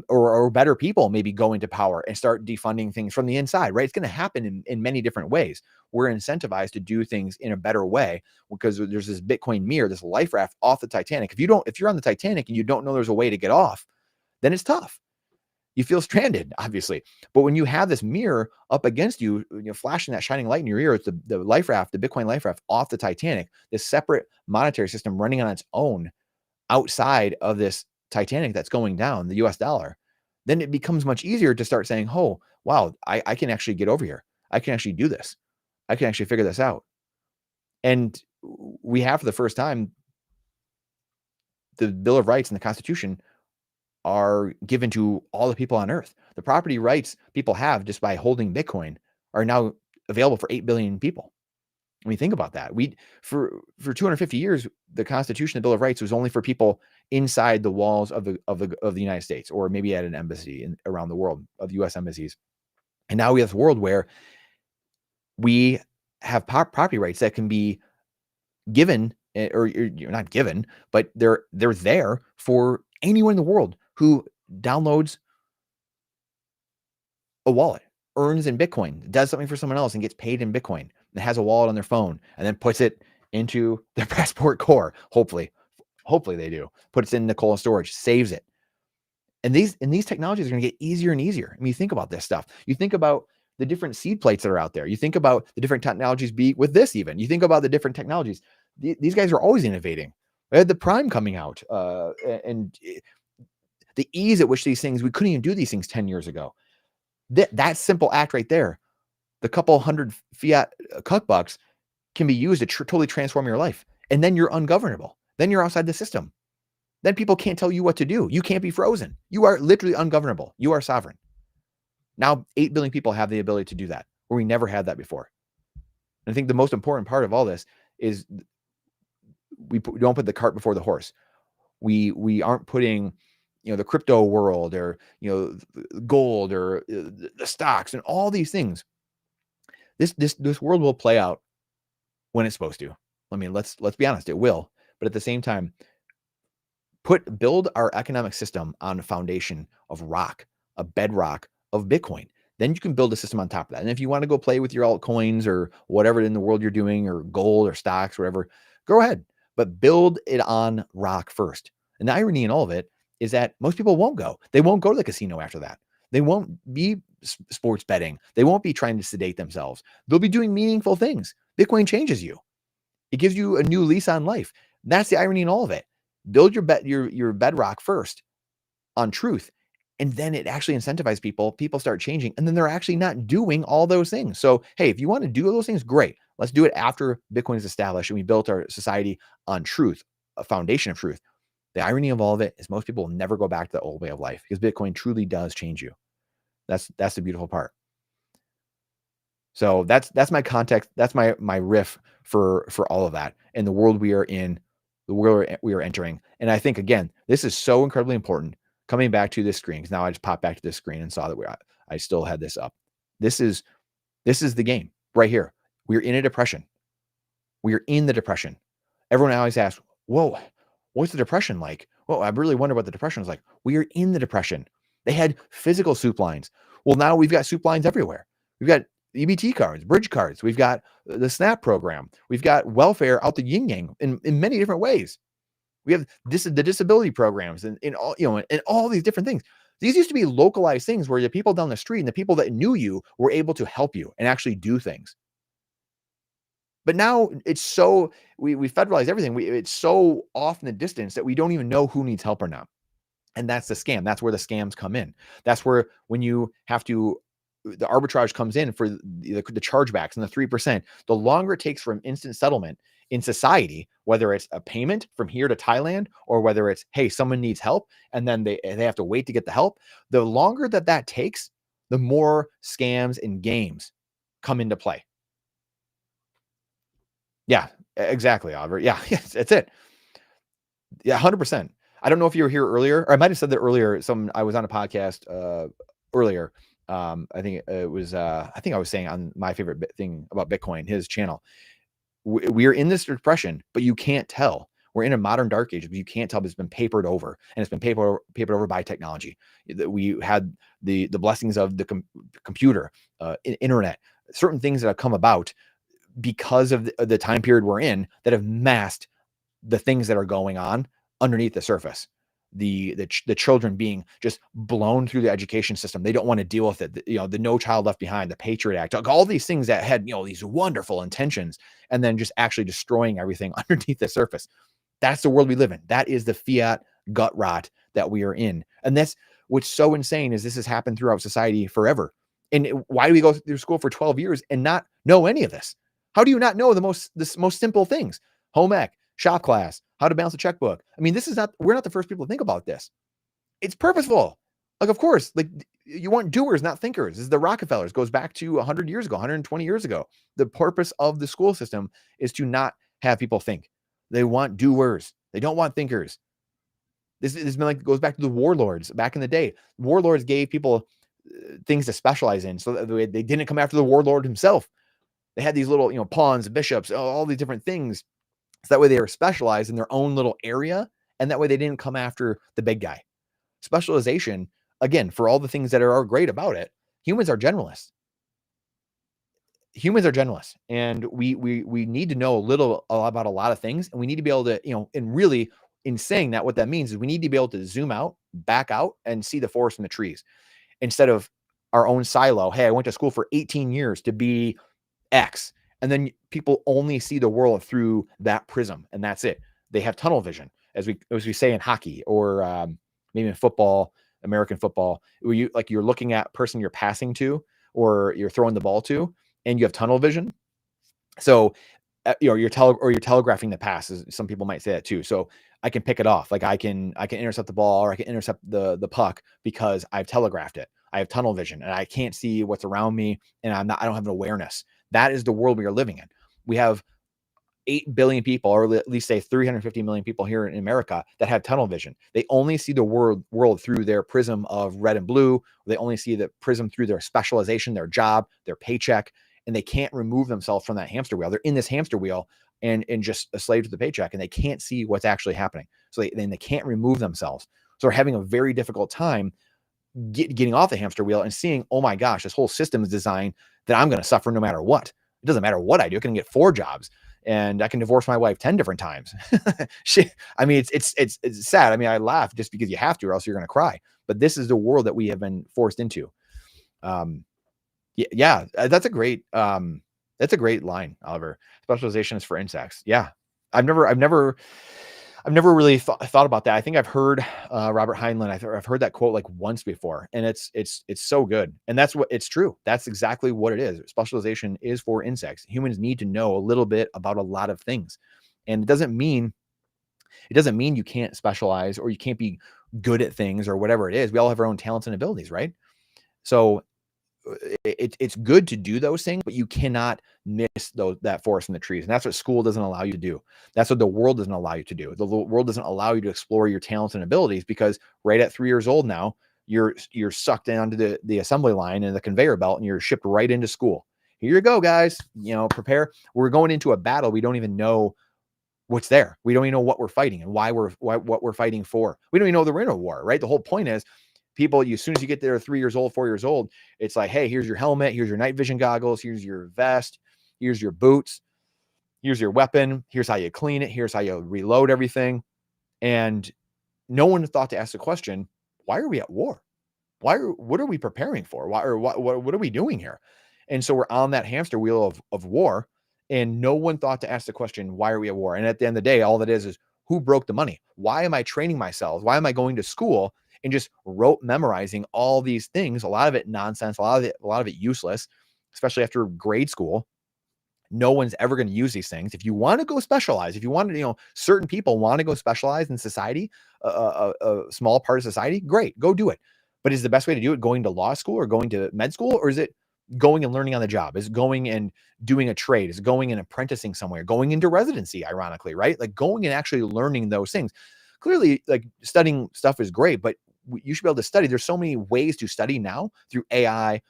or better people maybe go into power and start defunding things from the inside, right? It's going to happen in many different ways. We're incentivized to do things in a better way because there's this Bitcoin mirror, this life raft off the Titanic. If you're on the Titanic and you don't know there's a way to get off, then it's tough. You feel stranded, obviously. But when you have this mirror up against you, flashing that shining light in your ear, it's the life raft, the Bitcoin life raft off the Titanic, this separate monetary system running on its own outside of this Titanic that's going down, the US dollar, then it becomes much easier to start saying, oh, wow, I can actually get over here. I can actually do this. I can actually figure this out. And we have, for the first time, the Bill of Rights and the Constitution are given to all the people on earth. The property rights people have just by holding Bitcoin are now available for 8 billion people. I mean, think about that. For 250 years, the Constitution, the Bill of Rights, was only for people inside the walls of the United States, or maybe at an embassy around the world, of U.S. embassies. And now we have a world where we have property rights that can be given, or you're not given, but they're there for anyone in the world who downloads a wallet, earns in Bitcoin, does something for someone else and gets paid in Bitcoin, and has a wallet on their phone, and then puts it into their Passport core. Hopefully they do. Puts it in the cold storage, saves it. And these technologies are going to get easier and easier. I mean, you think about this stuff. You think about the different seed plates that are out there. You think about the different technologies with this even. You think about the different technologies. These guys are always innovating. We had the Prime coming out, and the ease at which these things, we couldn't even do these things 10 years ago. That simple act right there, the couple hundred fiat cuck bucks, can be used to totally transform your life. And then you're ungovernable. Then you're outside the system. Then people can't tell you what to do. You can't be frozen. You are literally ungovernable. You are sovereign. Now, 8 billion people have the ability to do that, where we never had that before. And I think the most important part of all this is we don't put the cart before the horse. We aren't putting, the crypto world, or, gold, or the stocks and all these things. This world will play out when it's supposed to. I mean, let's be honest, it will. But at the same time, build our economic system on a foundation of rock, a bedrock of Bitcoin. Then you can build a system on top of that. And if you want to go play with your altcoins or whatever in the world you're doing, or gold or stocks, whatever, go ahead. But build it on rock first. And the irony in all of it is that most people won't go. They won't go to the casino after that. They won't be sports betting. They won't be trying to sedate themselves. They'll be doing meaningful things. Bitcoin changes you. It gives you a new lease on life. That's the irony in all of it. Build your bedrock first on truth, and then it actually incentivizes people. People start changing, and then they're actually not doing all those things. So, hey, if you want to do those things, great. Let's do it after Bitcoin is established and we built our society on truth, a foundation of truth. The irony of all of it is most people will never go back to the old way of life, because Bitcoin truly does change you. That's the beautiful part. So that's my context. That's my riff for all of that, and the world we are in, the world we are entering. And I think, again, this is so incredibly important. Coming back to this screen, because now I just popped back to this screen and saw that I still had this up. This is the game right here. We're in a depression. We are in the depression. Everyone always asks, whoa, what's the depression like? Well, I really wonder what the depression is like. We are in the depression. They had physical soup lines. Well, now we've got soup lines everywhere. We've got EBT cards, bridge cards. We've got the SNAP program. We've got welfare out the yin yang in many different ways. We have the disability programs and in all, and all these different things. These used to be localized things where the people down the street and the people that knew you were able to help you and actually do things. But now it's so, we federalize everything. It's so off in the distance that we don't even know who needs help or not. And that's the scam. That's where the scams come in. That's where, when you have to, the arbitrage comes in for the chargebacks and the 3%. The longer it takes from instant settlement in society, whether it's a payment from here to Thailand, or whether it's, hey, someone needs help, and then they have to wait to get the help, the longer that takes, the more scams and games come into play. Yeah, exactly, Oliver. Yeah, yes, that's it. Yeah, 100%. I don't know if you were here earlier, or I might have said that earlier. I was on a podcast earlier. I think it was. I think I was saying on my favorite thing about Bitcoin, his channel. We're in this depression, but you can't tell. We're in a modern dark age, but you can't tell. But it's been papered over, and it's been papered over by technology. We had the blessings of the computer, internet, certain things that have come about because of the time period we're in that have masked the things that are going on underneath the surface. The children being just blown through the education system. They don't want to deal with it. The No Child Left Behind, the Patriot Act, all these things that had, these wonderful intentions, and then just actually destroying everything underneath the surface. That's the world we live in. That is the fiat gut rot that we are in. And that's what's so insane is this has happened throughout society forever. And why do we go through school for 12 years and not know any of this? How do you not know the most simple things? Home ec, shop class, how to balance a checkbook. I mean, we're not the first people to think about this. It's purposeful. Like, of course, like you want doers, not thinkers. This is the Rockefellers, goes back to 100 years ago, 120 years ago. The purpose of the school system is to not have people think. They want doers. They don't want thinkers. This has been goes back to the warlords back in the day. Warlords gave people things to specialize in so that they didn't come after the warlord himself. They had these little, pawns, bishops, all these different things. So that way they were specialized in their own little area. And that way they didn't come after the big guy. Specialization, again, for all the things that are great about it, humans are generalists. Humans are generalists. And we need to know about a lot of things. And we need to be able to, and really in saying that, what that means is we need to be able to zoom out, back out, and see the forest and the trees instead of our own silo. Hey, I went to school for 18 years to be X. And then people only see the world through that prism, and that's it. They have tunnel vision, as we say in hockey, or maybe in football, American football, where you're looking at person you're passing to, or you're throwing the ball to, and you have tunnel vision. So you're telegraphing the pass. Some people might say that too. So I can pick it off. Like I can intercept the ball, or I can intercept the puck because I've telegraphed it. I have tunnel vision, and I can't see what's around me, and I don't have an awareness. That is the world we are living in. We have 8 billion people, or at least say 350 million people here in America that have tunnel vision. They only see the world through their prism of red and blue. They only see the prism through their specialization, their job, their paycheck, and they can't remove themselves from that hamster wheel. They're in this hamster wheel and just a slave to the paycheck, and they can't see what's actually happening. So they can't remove themselves. So they're having a very difficult time getting off the hamster wheel and seeing, oh my gosh, this whole system is designed that I'm going to suffer no matter what. It doesn't matter what I do. I can get 4 jobs, and I can divorce my wife 10 different times. I mean, it's sad. I mean, I laugh just because you have to, or else you're going to cry. But this is the world that we have been forced into. Yeah, that's a great line, Oliver. Specialization is for insects. Yeah, I've never really thought about that. I think I've heard Robert Heinlein. I've heard that quote like once before, and it's so good. And that's what it's true. That's exactly what it is. Specialization is for insects. Humans need to know a little bit about a lot of things, and it doesn't mean you can't specialize or you can't be good at things or whatever it is. We all have our own talents and abilities, right? So it's good to do those things, but you cannot miss that forest and the trees. And that's what school doesn't allow you to do. That's what the world doesn't allow you to do. The world doesn't allow you to explore your talents and abilities, because right at 3 years old now, you're sucked onto the assembly line and the conveyor belt, and you're shipped right into school. Here you go, guys. Prepare. We're going into a battle. We don't even know what's there. We don't even know what we're fighting and what we're fighting for. We don't even know that we're in a war, right? The whole point is, people, as soon as you get there 3 years old, 4 years old, it's like, hey, here's your helmet, here's your night vision goggles, here's your vest, here's your boots, here's your weapon, here's how you clean it, here's how you reload everything. And no one thought to ask the question, why are we at war? What are we preparing for? What are we doing here? And so we're on that hamster wheel of war, and no one thought to ask the question, why are we at war? And at the end of the day, all that is who broke the money? Why am I training myself? Why am I going to school and just memorizing all these things? A lot of it nonsense, a lot of it useless, especially after grade school. No one's ever going to use these things. If you want to go specialize, if you want to, certain people want to go specialize in society, a small part of society, great, go do it. But is the best way to do it going to law school or going to med school, or is it going and learning on the job? Is it going and doing a trade? Is it going and apprenticing somewhere? Going into residency, ironically, right? Like going and actually learning those things. Clearly, like studying stuff is great, but you should be able to study. There's so many ways to study now through AI,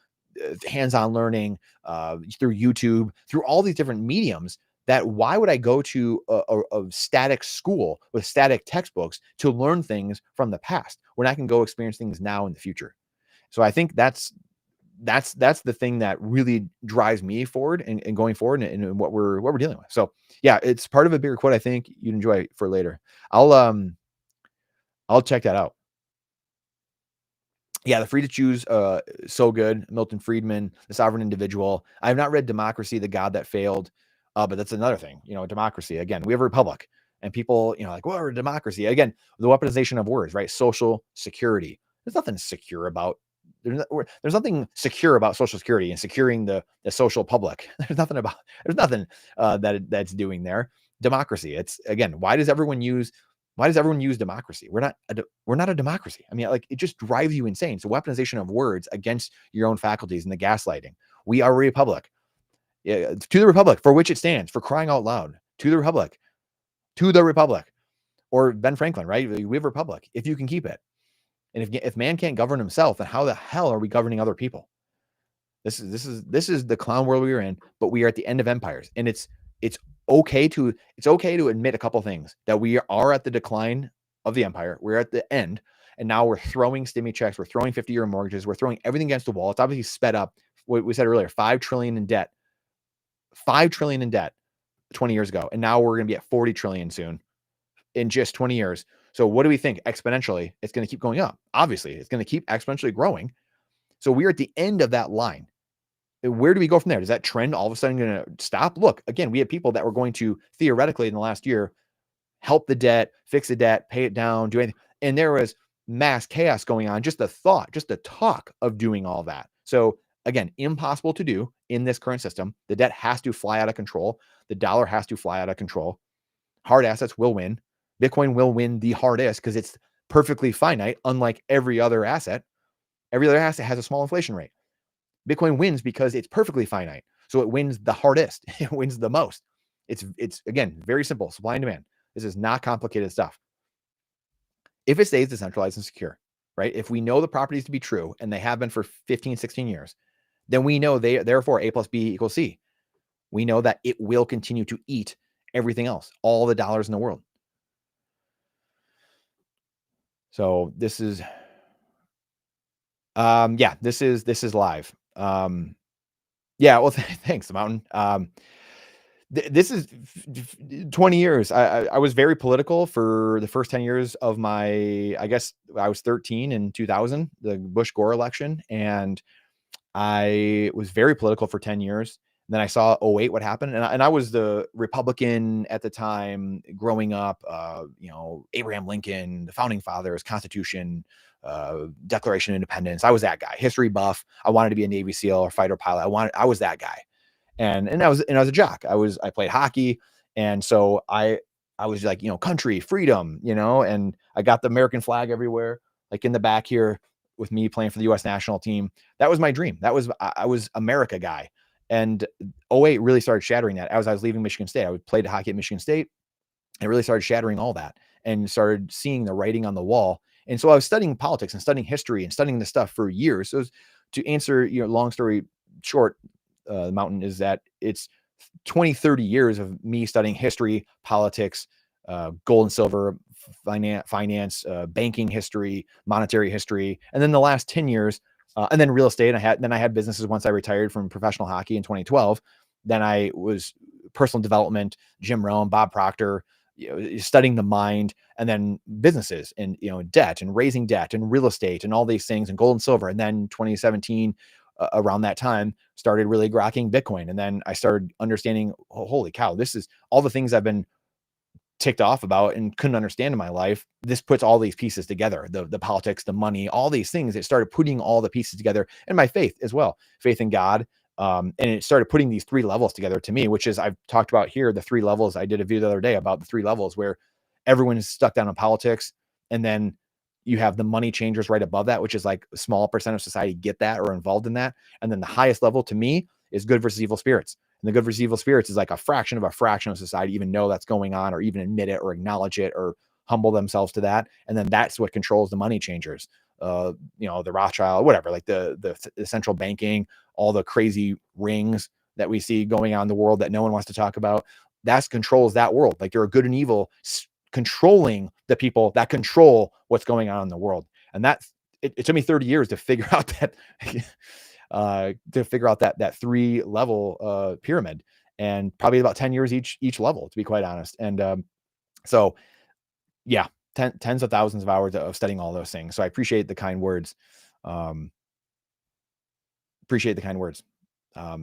hands-on learning, through YouTube, through all these different mediums, that why would I go to a static school with static textbooks to learn things from the past when I can go experience things now in the future? So I think that's the thing that really drives me forward and going forward and what we're dealing with. So yeah, it's part of a bigger quote. I think you'd enjoy for later. I'll check that out. Yeah, The Free to Choose, so good. Milton Friedman, The Sovereign Individual. I have not read Democracy, the God That Failed, but that's another thing. Democracy. Again, we have a republic, and people, like, well, we're a democracy. Again, the weaponization of words, right? Social security. There's nothing secure about. There's nothing secure about Social Security and securing the social public. There's nothing that's doing there. Democracy. It's, again, why does everyone use democracy? We're not a democracy. I mean, like, it just drives you insane. So weaponization of words against your own faculties and the gaslighting. We are a republic. Yeah, to the republic for which it stands, for crying out loud. To the republic. Or Ben Franklin, right? We have a republic if you can keep it. And if man can't govern himself, then how the hell are we governing other people? This is the clown world we are in, but we are at the end of empires. And it's okay to admit a couple things, that we are at the decline of the empire. We're at the end, and now we're throwing stimmy checks, we're throwing 50-year mortgages, we're throwing everything against the wall. It's obviously sped up. What we said earlier, $5 trillion in debt. 20 years ago, and now we're going to be at 40 trillion soon in just 20 years. So what do we think? Exponentially, it's going to keep going up. Obviously, it's going to keep exponentially growing. So we're at the end of that line. Where do we go from there? Does that trend all of a sudden going to stop? Look, again, we had people that were going to theoretically in the last year help the debt, fix the debt, pay it down, do anything. And there was mass chaos going on. Just the talk of doing all that. So again, impossible to do in this current system. The debt has to fly out of control. The dollar has to fly out of control. Hard assets will win. Bitcoin will win the hardest because it's perfectly finite, unlike every other asset. Every other asset has a small inflation rate. Bitcoin wins because it's perfectly finite. So it wins the hardest. It wins the most. It's again, very simple. Supply and demand. This is not complicated stuff. If it stays decentralized and secure, right? If we know the properties to be true, and they have been for 15, 16 years, then we know therefore A plus B equals C. We know that it will continue to eat everything else, all the dollars in the world. So this is, this is live. Yeah, well, thanks, Mountain. This is 20 years. I was very political for the first 10 years of my, I guess I was 13 in 2000, the Bush-Gore election. And I was very political for 10 years. And then I saw 2008 what happened. And I was the Republican at the time growing up, Abraham Lincoln, the founding fathers, Constitution, Declaration of Independence. I was that guy, history buff. I wanted to be a Navy SEAL or fighter pilot. I was that guy. And I was a jock. I played hockey. And so I was like, country, freedom, and I got the American flag everywhere, like in the back here with me playing for the US national team. That was my dream. I was America guy. And 2008 really started shattering that. As I was leaving Michigan State, I played hockey at Michigan State. It really started shattering all that and started seeing the writing on the wall. And so I was studying politics and studying history and studying this stuff for years. So to answer your long story short, Mountain, is that it's 20, 30 years of me studying history, politics, gold and silver, finance, banking history, monetary history. And then the last 10 years, and then real estate. I had businesses once I retired from professional hockey in 2012. Then I was personal development, Jim Rohn, Bob Proctor, studying the mind, and then businesses and, debt and raising debt and real estate and all these things and gold and silver. And then 2017, around that time, started really grokking Bitcoin. And then I started understanding, holy cow, this is all the things I've been ticked off about and couldn't understand in my life. This puts all these pieces together, the politics, the money, all these things. It started putting all the pieces together, and my faith as well, faith in God. And it started putting these 3 levels together to me, which is, I've talked about here, the 3 levels. I did a video the other day about the 3 levels where everyone is stuck down in politics. And then you have the money changers right above that, which is like a small percent of society get that or are involved in that. And then the highest level to me is good versus evil spirits. And the good versus evil spirits is like a fraction of society even know that's going on or even admit it or acknowledge it or humble themselves to that. And then that's what controls the money changers. The Rothschild, whatever, like the central banking, all the crazy rings that we see going on in the world that no one wants to talk about. That controls that world. Like there are good and evil controlling the people that control what's going on in the world. And it took me 30 years to figure out that that 3-level pyramid, and probably about 10 years each level, to be quite honest. And so yeah, tens of thousands of hours of studying all those things. So I appreciate the kind words. But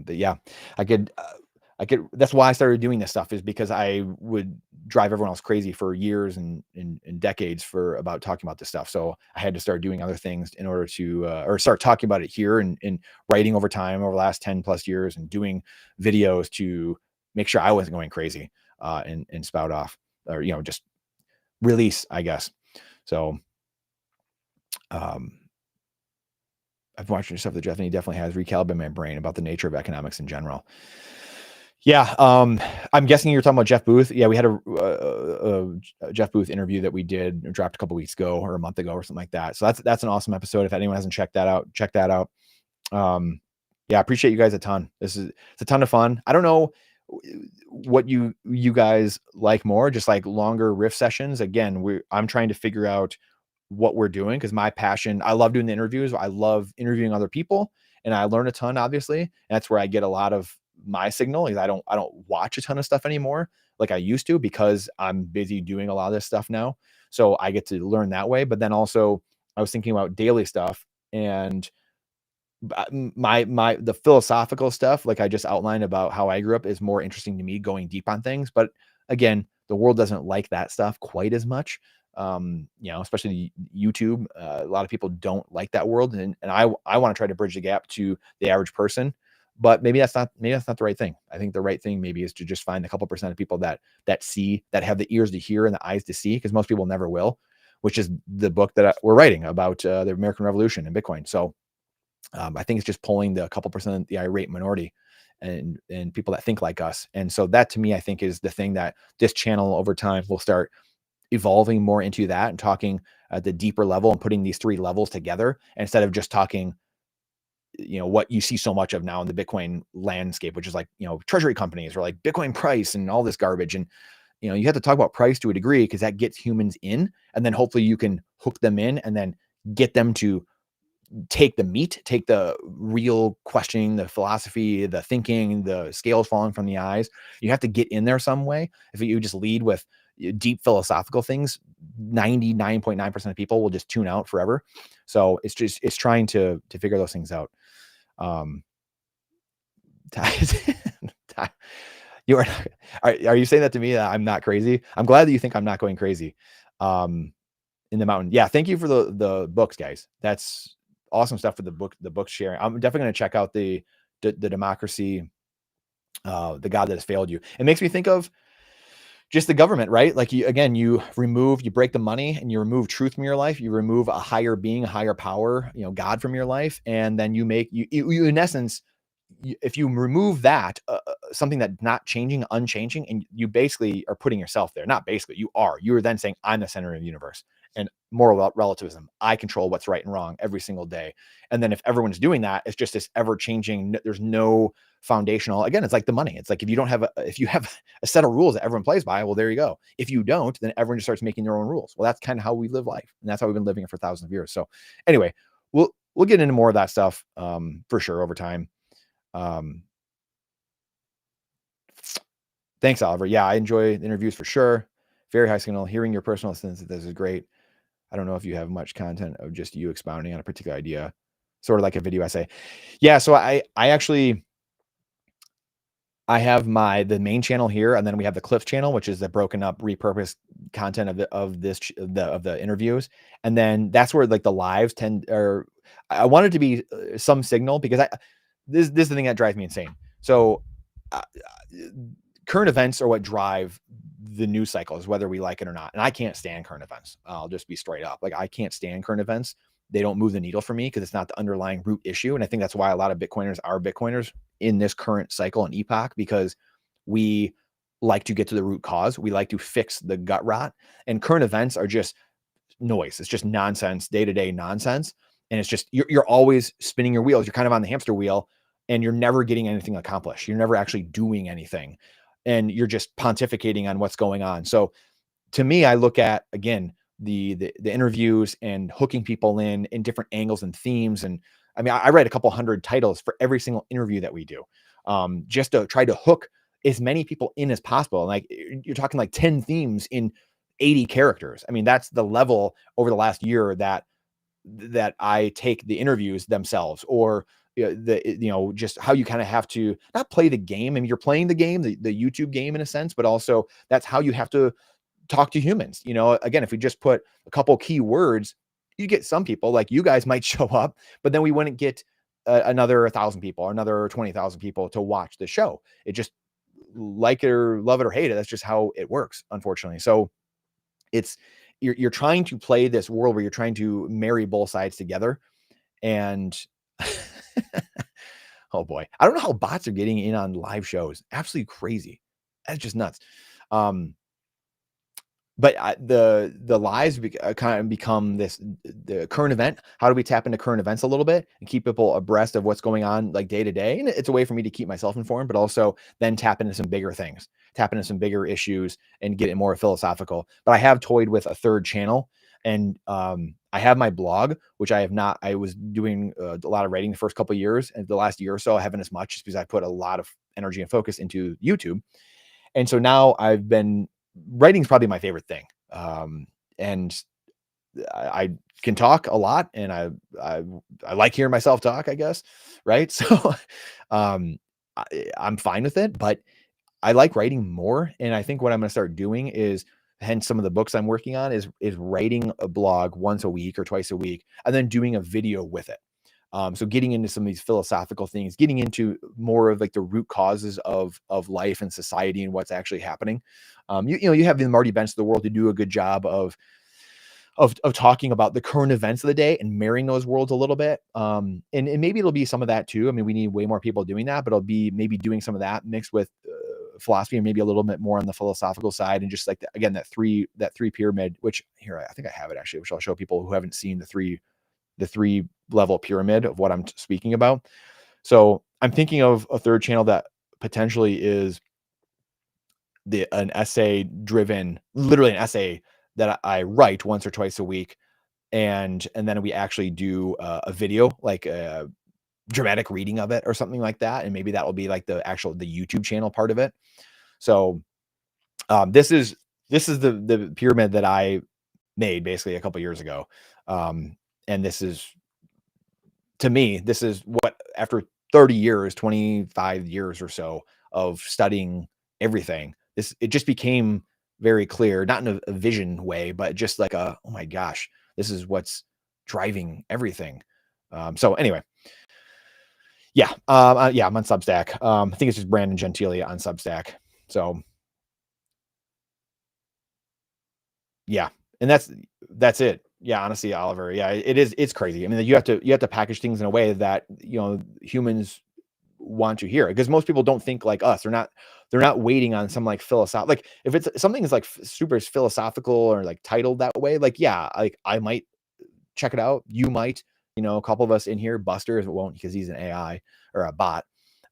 yeah, I could, that's why I started doing this stuff, is because I would drive everyone else crazy for years and decades about talking about this stuff. So I had to start doing other things in order to, or start talking about it here and writing over time over the last 10 plus years and doing videos to make sure I wasn't going crazy, and spout off, or, just release, I guess. So, I've watched your stuff that Jeff, and he definitely has recalibrated my brain about the nature of economics in general. Yeah. I'm guessing you're talking about Jeff Booth. Yeah. We had a Jeff Booth interview that we did, dropped a couple weeks ago or a month ago or something like that. So that's an awesome episode. If anyone hasn't checked that out, check that out. Yeah, I appreciate you guys a ton. It's a ton of fun. I don't know what you guys like more, just like longer riff sessions. Again, I'm trying to figure out what we're doing, because my passion, I love doing the interviews. I love interviewing other people, and I learn a ton, obviously. And that's where I get a lot of my signal, is I don't watch a ton of stuff anymore like I used to, because I'm busy doing a lot of this stuff now. So I get to learn that way. But then also I was thinking about daily stuff, and the philosophical stuff, like I just outlined about how I grew up, is more interesting to me, going deep on things. But again, the world doesn't like that stuff quite as much. Especially YouTube. A lot of people don't like that world. And I want to try to bridge the gap to the average person, but maybe that's not the right thing. I think the right thing maybe is to just find a couple percent of people that see, that have the ears to hear and the eyes to see, because most people never will, which is the book that we're writing about, the American Revolution and Bitcoin. So I think it's just pulling the couple percent of the irate minority and people that think like us. And so that, to me, I think is the thing that this channel over time will start evolving more into, that, and talking at the deeper level and putting these 3 levels together, instead of just talking, what you see so much of now in the Bitcoin landscape, which is like, treasury companies or like Bitcoin price and all this garbage. And, you have to talk about price to a degree, because that gets humans in, and then hopefully you can hook them in and then get them to take the meat, take the real questioning, the philosophy, the thinking, the scales falling from the eyes. You have to get in there some way. If you just lead with deep philosophical things, 99.9% of people will just tune out forever. So it's trying to figure those things out. Are you saying that to me, that I'm not crazy? I'm glad that you think I'm not going crazy. In the mountain. Yeah. Thank you for the books, guys. That's awesome stuff for the book sharing. I'm definitely going to check out the democracy, the God that has failed you. It makes me think of just the government, right? Like you break the money and you remove truth from your life. You remove a higher being, a higher power, God from your life. And then you in essence, if you remove that, something that's not changing, unchanging, and you basically are putting yourself there. Not basically, you are then saying, I'm the center of the universe. And moral relativism, I control what's right and wrong every single day. And then if everyone's doing that, it's just this ever changing, there's no foundational, again, it's like the money. It's like, if you have a set of rules that everyone plays by, well, there you go. If you don't, then everyone just starts making their own rules. Well, that's kind of how we live life. And that's how we've been living it for thousands of years. So anyway, we'll get into more of that stuff, for sure, over time. Thanks, Oliver. Yeah, I enjoy the interviews for sure. Very high signal. Hearing your personal sense, this is great. I don't know if you have much content of just you expounding on a particular idea, sort of like a video essay. Yeah. So I actually, I have the main channel here, and then we have the clips channel, which is the broken up, repurposed content of the interviews. And then that's where like the lives I want it to be some signal, because this is the thing that drives me insane. So current events are what drive the news cycles, whether we like it or not. And I can't stand current events. I'll just be straight up. Like, I can't stand current events. They don't move the needle for me because it's not the underlying root issue. And I think that's why a lot of Bitcoiners are Bitcoiners in this current cycle and epoch, because we like to get to the root cause. We like to fix the gut rot, and current events are just noise. It's just nonsense, day-to-day nonsense. And it's just, you're always spinning your wheels. You're kind of on the hamster wheel, and you're never getting anything accomplished. You're never actually doing anything, and you're just pontificating on what's going on. So to me, I look at, again, the interviews and hooking people in different angles and themes. And I mean, I write a couple hundred titles for every single interview that we do, just to try to hook as many people in as possible. Like, you're talking like 10 themes in 80 characters. I mean, that's the level over the last year that I take the interviews themselves, or just how you kind of have to not play the game. I mean, you're playing the game, the YouTube game in a sense, but also that's how you have to talk to humans. Again, if we just put a couple key words, you get some people like you guys might show up, but then we wouldn't get another 1,000 people or another 20,000 people to watch the show. It just, like it or love it or hate it, that's just how it works, unfortunately. So you're trying to play this world where you're trying to marry both sides together. And oh boy, I don't know how bots are getting in on live shows. Absolutely crazy. That's just nuts. But the lives kind of become the current event. How do we tap into current events a little bit and keep people abreast of what's going on, like, day to day? And it's a way for me to keep myself informed, but also then tap into some bigger things, tap into some bigger issues, and get it more philosophical. But I have toyed with a third channel, and I have my blog, which I have not. I was doing a lot of writing the first couple of years, and the last year or so I haven't as much, just because I put a lot of energy and focus into YouTube. And so now I've been writing is probably my favorite thing. And I can talk a lot, and I like hearing myself talk, I guess. Right. So, I'm fine with it, but I like writing more. And I think what I'm going to start doing is, hence some of the books I'm working on, is writing a blog once a week or twice a week, and then doing a video with it. So getting into some of these philosophical things, getting into more of like the root causes of life and society and what's actually happening. You have the Marty Bents of the world to do a good job of talking about the current events of the day and marrying those worlds a little bit. And maybe it'll be some of that too. I mean, we need way more people doing that, but it'll be maybe doing some of that mixed with philosophy, and maybe a little bit more on the philosophical side. And just like, again, that three pyramid, which here, I think I have it actually, which I'll show people who haven't seen the three level pyramid of what I'm speaking about. So I'm thinking of a third channel that potentially is an essay driven, literally an essay that I write once or twice a week. And then we actually do a video, like a dramatic reading of it or something like that. And maybe that will be like the YouTube channel part of it. So this is the pyramid that I made basically a couple years ago. And this is, to me, this is what, after 30 years, 25 years or so of studying everything, it just became very clear, not in a vision way, but just like oh my gosh, this is what's driving everything. So anyway, yeah. I'm on Substack. I think it's just Brandon Gentili on Substack. So yeah. And that's it. Yeah, honestly, Oliver. Yeah, it is. It's crazy. I mean, you have to package things in a way that, humans want to hear, because most people don't think like us. They're not waiting on some like philosophical, like if it's something is like super philosophical or like titled that way, like, yeah, like I might check it out. You might, a couple of us in here, Buster won't, because he's an AI or a bot.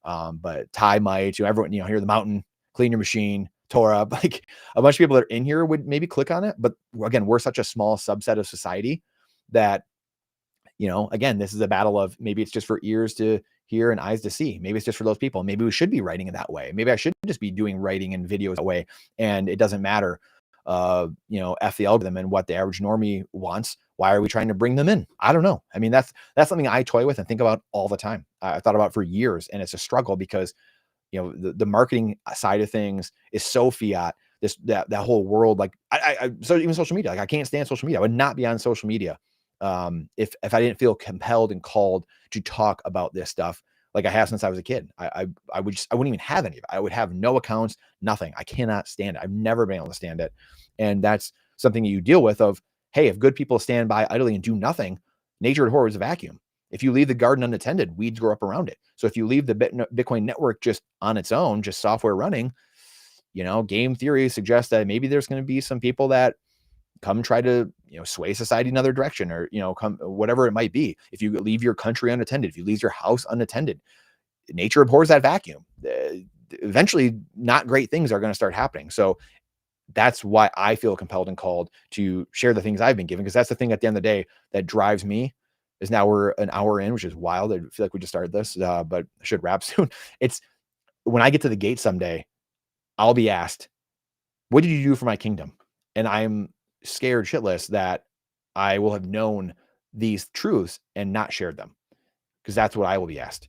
But Ty might, everyone, hear the mountain, clean your machine, Torah, like a bunch of people that are in here would maybe click on it. But again, we're such a small subset of society that, again, this is a battle of, maybe it's just for ears to hear and eyes to see. Maybe it's just for those people. Maybe we should be writing it that way. Maybe I should just be doing writing and videos that way. And it doesn't matter, F the algorithm and what the average normie wants. Why are we trying to bring them in? I don't know. I mean, that's something I toy with and think about all the time. I thought about for years, and it's a struggle because, the marketing side of things is so fiat. That whole world, like so even social media, like I can't stand social media. I would not be on social media if I didn't feel compelled and called to talk about this stuff like I have since I was a kid. I wouldn't even have any of it. I would have no accounts, nothing. I cannot stand it. I've never been able to stand it. And that's something that you deal with of, hey, if good people stand by idly and do nothing, nature abhors a vacuum. If you leave the garden unattended, weeds grow up around it. So if you leave the Bitcoin network just on its own, just software running, game theory suggests that maybe there's going to be some people that come try to, sway society in another direction, or, come whatever it might be. If you leave your country unattended, if you leave your house unattended, nature abhors that vacuum. Eventually, not great things are going to start happening. So that's why I feel compelled and called to share the things I've been given, because that's the thing at the end of the day that drives me. Is now we're an hour in, which is wild. I feel like we just started this, but I should wrap soon. It's when I get to the gate someday, I'll be asked, what did you do for my kingdom? And I'm scared shitless that I will have known these truths and not shared them, because that's what I will be asked.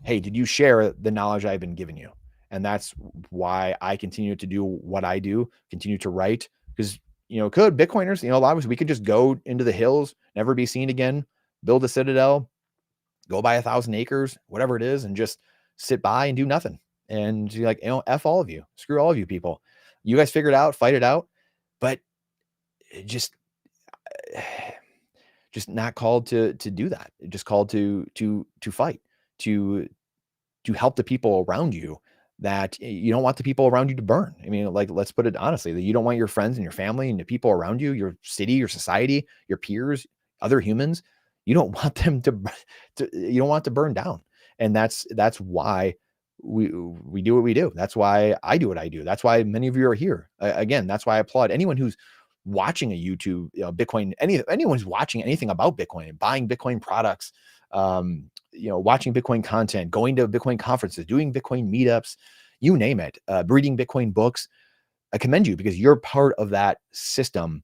Hey, did you share the knowledge I've been giving you? And that's why I continue to do what I do, continue to write, because, could Bitcoiners, a lot of us, we could just go into the hills, never be seen again, build a citadel, go buy 1,000 acres, whatever it is, and just sit by and do nothing. And you're like, F all of you, screw all of you people. You guys figure it out, fight it out. But just not called to do that. Just called to fight, to help the people around you that you don't want the people around you to burn. I mean, like, let's put it honestly, that you don't want your friends and your family and the people around you, your city, your society, your peers, other humans, you don't want them to you don't want to burn down. And that's why we do what we do. That's why I do what I do. That's why many of you are here. Again, that's why I applaud anyone who's watching a YouTube, Bitcoin, anyone who's watching anything about Bitcoin and buying Bitcoin products, watching Bitcoin content, going to Bitcoin conferences, doing Bitcoin meetups, you name it, reading Bitcoin books. I commend you, because you're part of that system.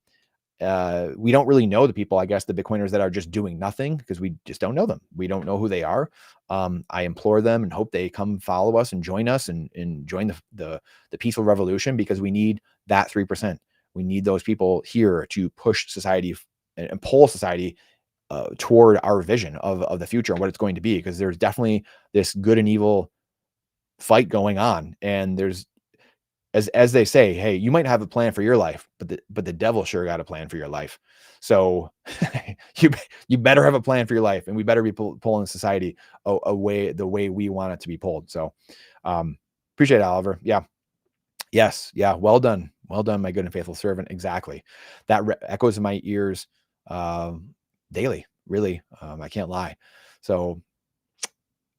We don't really know the people, I guess, the Bitcoiners that are just doing nothing, because we just don't know them. We don't know who they are. I implore them and hope they come follow us and join us and join the peaceful revolution, because we need that 3%. We need those people here to push society and pull society toward our vision of the future and what it's going to be, because there's definitely this good and evil fight going on. And there's, as they say, hey, you might have a plan for your life, but the devil sure got a plan for your life. So you better have a plan for your life, and we better be pulling society away the way we want it to be pulled. So appreciate it, Oliver. Yeah. Yes. Yeah. Well done, my good and faithful servant. Exactly. That echoes in my ears daily, really. I can't lie. So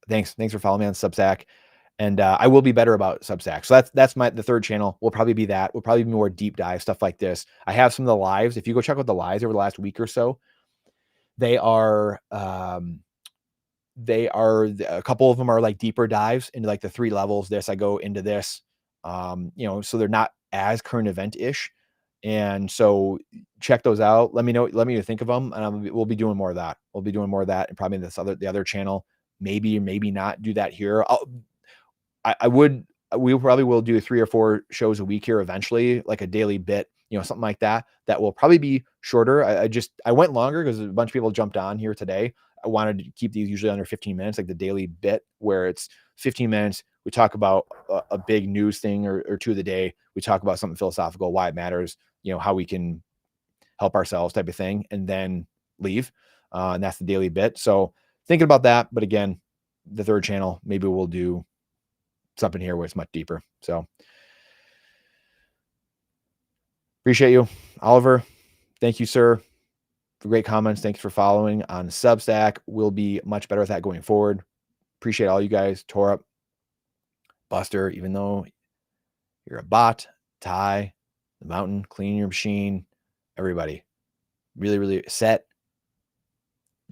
thanks for following me on Substack. And I will be better about Substack. So that's the third channel. Will probably be that. Will probably be more deep dive stuff like this. I have some of the lives. If you go check out the lives over the last week or so, they are a couple of them are like deeper dives into like the 3 levels. I go into this, so they're not as current event-ish. And so check those out. Let me know what you think of them. And we'll be doing more of that. We'll be doing more of that, and probably the other channel. Maybe not do that here. We probably will do 3 or 4 shows a week here eventually, like a daily bit, something like that. That will probably be shorter. I went longer because a bunch of people jumped on here today. I wanted to keep these usually under 15 minutes, like the daily bit, where it's 15 minutes. We talk about a big news thing or 2 of the day. We talk about something philosophical, why it matters, how we can help ourselves, type of thing, and then leave. And that's the daily bit. So thinking about that. But again, the third channel, maybe we'll do something here where it's much deeper. So appreciate you, Oliver. Thank you, sir, for great comments. Thanks for following on Substack. We'll be much better with that going forward. Appreciate all you guys. Torup, Buster, even though you're a bot, Ty, the Mountain, Clean Your Machine, everybody. Really, really set.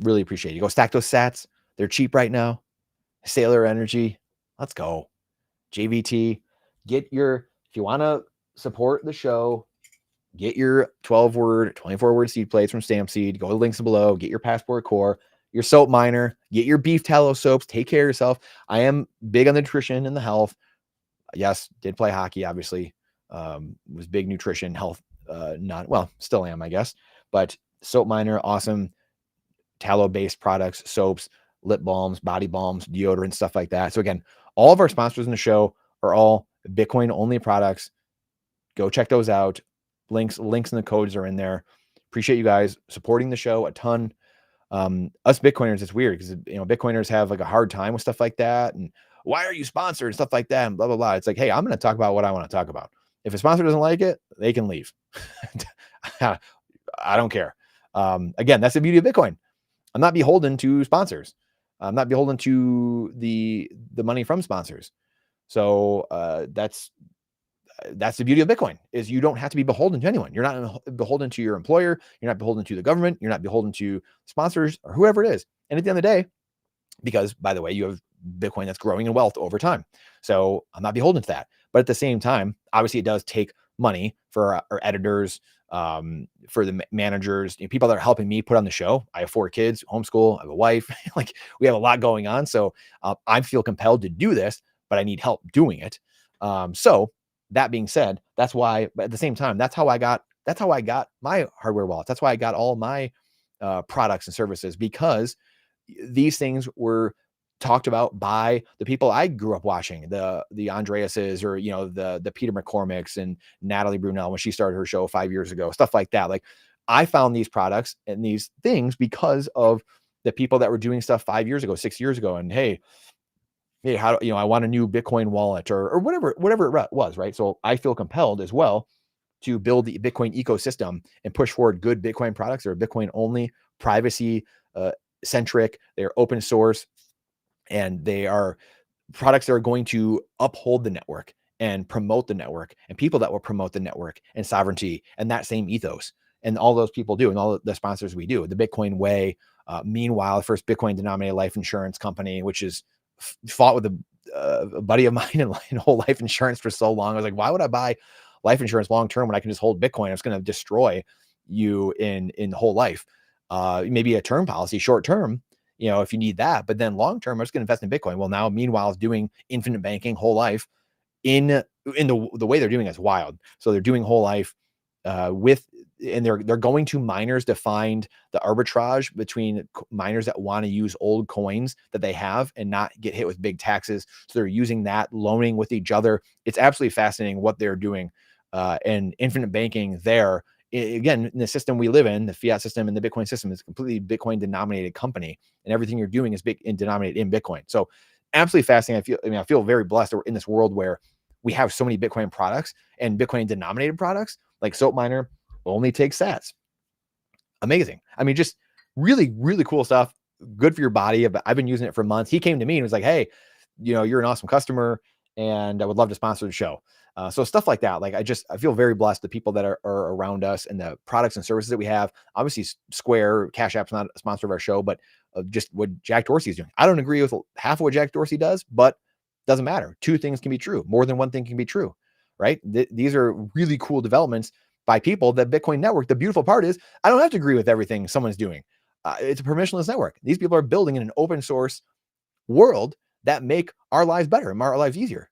Really appreciate you. Go stack those sats. They're cheap right now. Sailor Energy. Let's go. JVT. If you want to support the show, get your 12-word, 24-word seed plates from Stampseed. Go to the links below. Get your Passport Core, your soap miner, get your beef tallow soaps. Take care of yourself. I am big on the nutrition and the health. Yes, did play hockey, obviously. Was big nutrition, health, still am, I guess. But soap miner, awesome tallow-based products, soaps, lip balms, body balms, deodorant, stuff like that. So again, all of our sponsors in the show are all Bitcoin only products. Go check those out. Links and the codes are in there. Appreciate you guys supporting the show a ton. Us Bitcoiners, it's weird because, you know, Bitcoiners have like a hard time with stuff like that. And why are you sponsored and stuff like that? And blah, blah, blah. It's like, hey, I'm going to talk about what I want to talk about. If a sponsor doesn't like it, they can leave. I don't care. Again, that's the beauty of Bitcoin. I'm not beholden to sponsors. I'm not beholden to the money from sponsors. So that's the beauty of Bitcoin, is you don't have to be beholden to anyone. You're not beholden to your employer. You're not beholden to the government. You're not beholden to sponsors or whoever it is. And at the end of the day, because by the way, you have Bitcoin that's growing in wealth over time. So I'm not beholden to that. But at the same time, obviously it does take money for our editors, for the managers, you know, people that are helping me put on the show. I have 4 kids, homeschool, I have a wife, like we have a lot going on. So I feel compelled to do this, but I need help doing it. So that being said, that's why, but at the same time, that's how I got my hardware wallets. That's why I got all my products and services, because these things were talked about by the people I grew up watching, the Andreases, or, you know, the Peter McCormicks and Natalie Brunell when she started her show 5 years ago, stuff like that. Like I found these products and these things because of the people that were doing stuff 5 years ago, 6 years ago. And hey, how, you know, I want a new Bitcoin wallet or whatever it was, right? So I feel compelled as well to build the Bitcoin ecosystem and push forward good Bitcoin products that are Bitcoin only, privacy centric, they're open source, and they are products that are going to uphold the network and promote the network, and people that will promote the network and sovereignty and that same ethos. And all those people do, and all the sponsors we do, the Bitcoin Way. Meanwhile, the first Bitcoin denominated life insurance company, which is fought with a buddy of mine in whole life insurance for so long. I was like, why would I buy life insurance long term when I can just hold Bitcoin? It's going to destroy you in whole life. Maybe a term policy, short term, you know, if you need that, but then long term, I'm just going to invest in Bitcoin. Well, now meanwhile, is doing infinite banking whole life in the way they're doing is wild. So they're doing whole life and they're going to miners to find the arbitrage between miners that want to use old coins that they have and not get hit with big taxes. So they're using that, loaning with each other. It's absolutely fascinating what they're doing. And infinite banking there, again, in the system we live in, the fiat system and the Bitcoin system, is a completely Bitcoin denominated company, and everything you're doing is denominated in Bitcoin. So absolutely fascinating. I feel very blessed that we're in this world where we have so many Bitcoin products and Bitcoin denominated products, like Soap Miner only takes sats. Amazing. I mean, just really, really cool stuff. Good for your body. I've been using it for months. He came to me and was like, hey, you know, you're an awesome customer and I would love to sponsor the show. So stuff like that. Like I feel very blessed. The people that are around us and the products and services that we have. Obviously Square, Cash App's not a sponsor of our show, but just what Jack Dorsey is doing. I don't agree with half of what Jack Dorsey does, but doesn't matter. 2 things can be true. More than one thing can be true, right? These are really cool developments by people that Bitcoin network. The beautiful part is I don't have to agree with everything someone's doing. It's a permissionless network. These people are building in an open source world that make our lives better and our lives easier.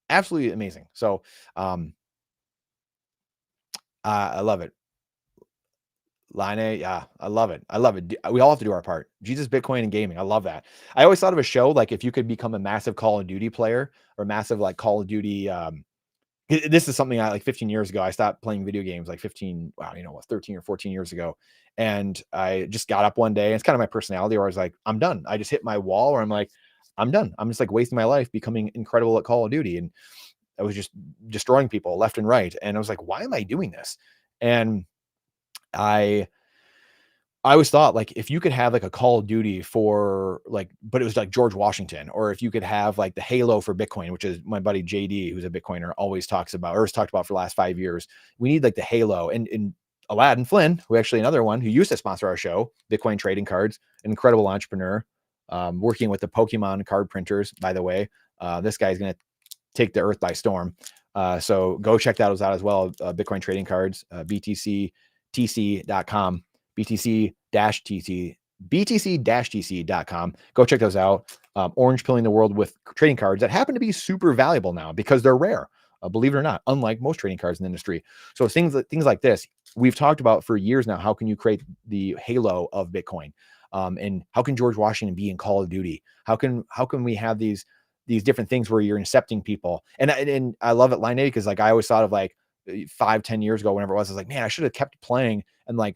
Absolutely amazing. So I love it. Line, yeah, I love it. I love it. We all have to do our part. Jesus, Bitcoin, and gaming. I love that. I always thought of a show like if you could become a massive Call of Duty player or massive like Call of Duty. This is something I like 15 years ago. I stopped playing video games like 13 or 14 years ago. And I just got up one day. And it's kind of my personality where I was like, I'm done. I just hit my wall where I'm like, I'm done. I'm just like wasting my life becoming incredible at Call of Duty. And I was just destroying people left and right. And I was like, why am I doing this? And I always thought like if you could have like a Call of Duty for like, but it was like George Washington, or if you could have like the Halo for Bitcoin, which is my buddy JD, who's a Bitcoiner, always talks about or has talked about for the last 5 years. We need like the Halo, and Aladdin Flynn, who actually another one who used to sponsor our show, Bitcoin Trading Cards, an incredible entrepreneur, working with the Pokemon card printers, by the way. This guy's going to take the earth by storm. So go check those out as well. Bitcoin Trading Cards, BTC-TC.com. BTC-TC.com. Go check those out. Orange pilling the world with trading cards that happen to be super valuable now because they're rare, believe it or not, unlike most trading cards in the industry. So things like this, we've talked about for years now. How can you create the halo of Bitcoin? And how can George Washington be in Call of Duty? How can we have these different things where you're incepting people? And I love it, Line A, because like I always thought of like 5-10 years ago, whenever it was, I was like, man, I should have kept playing and like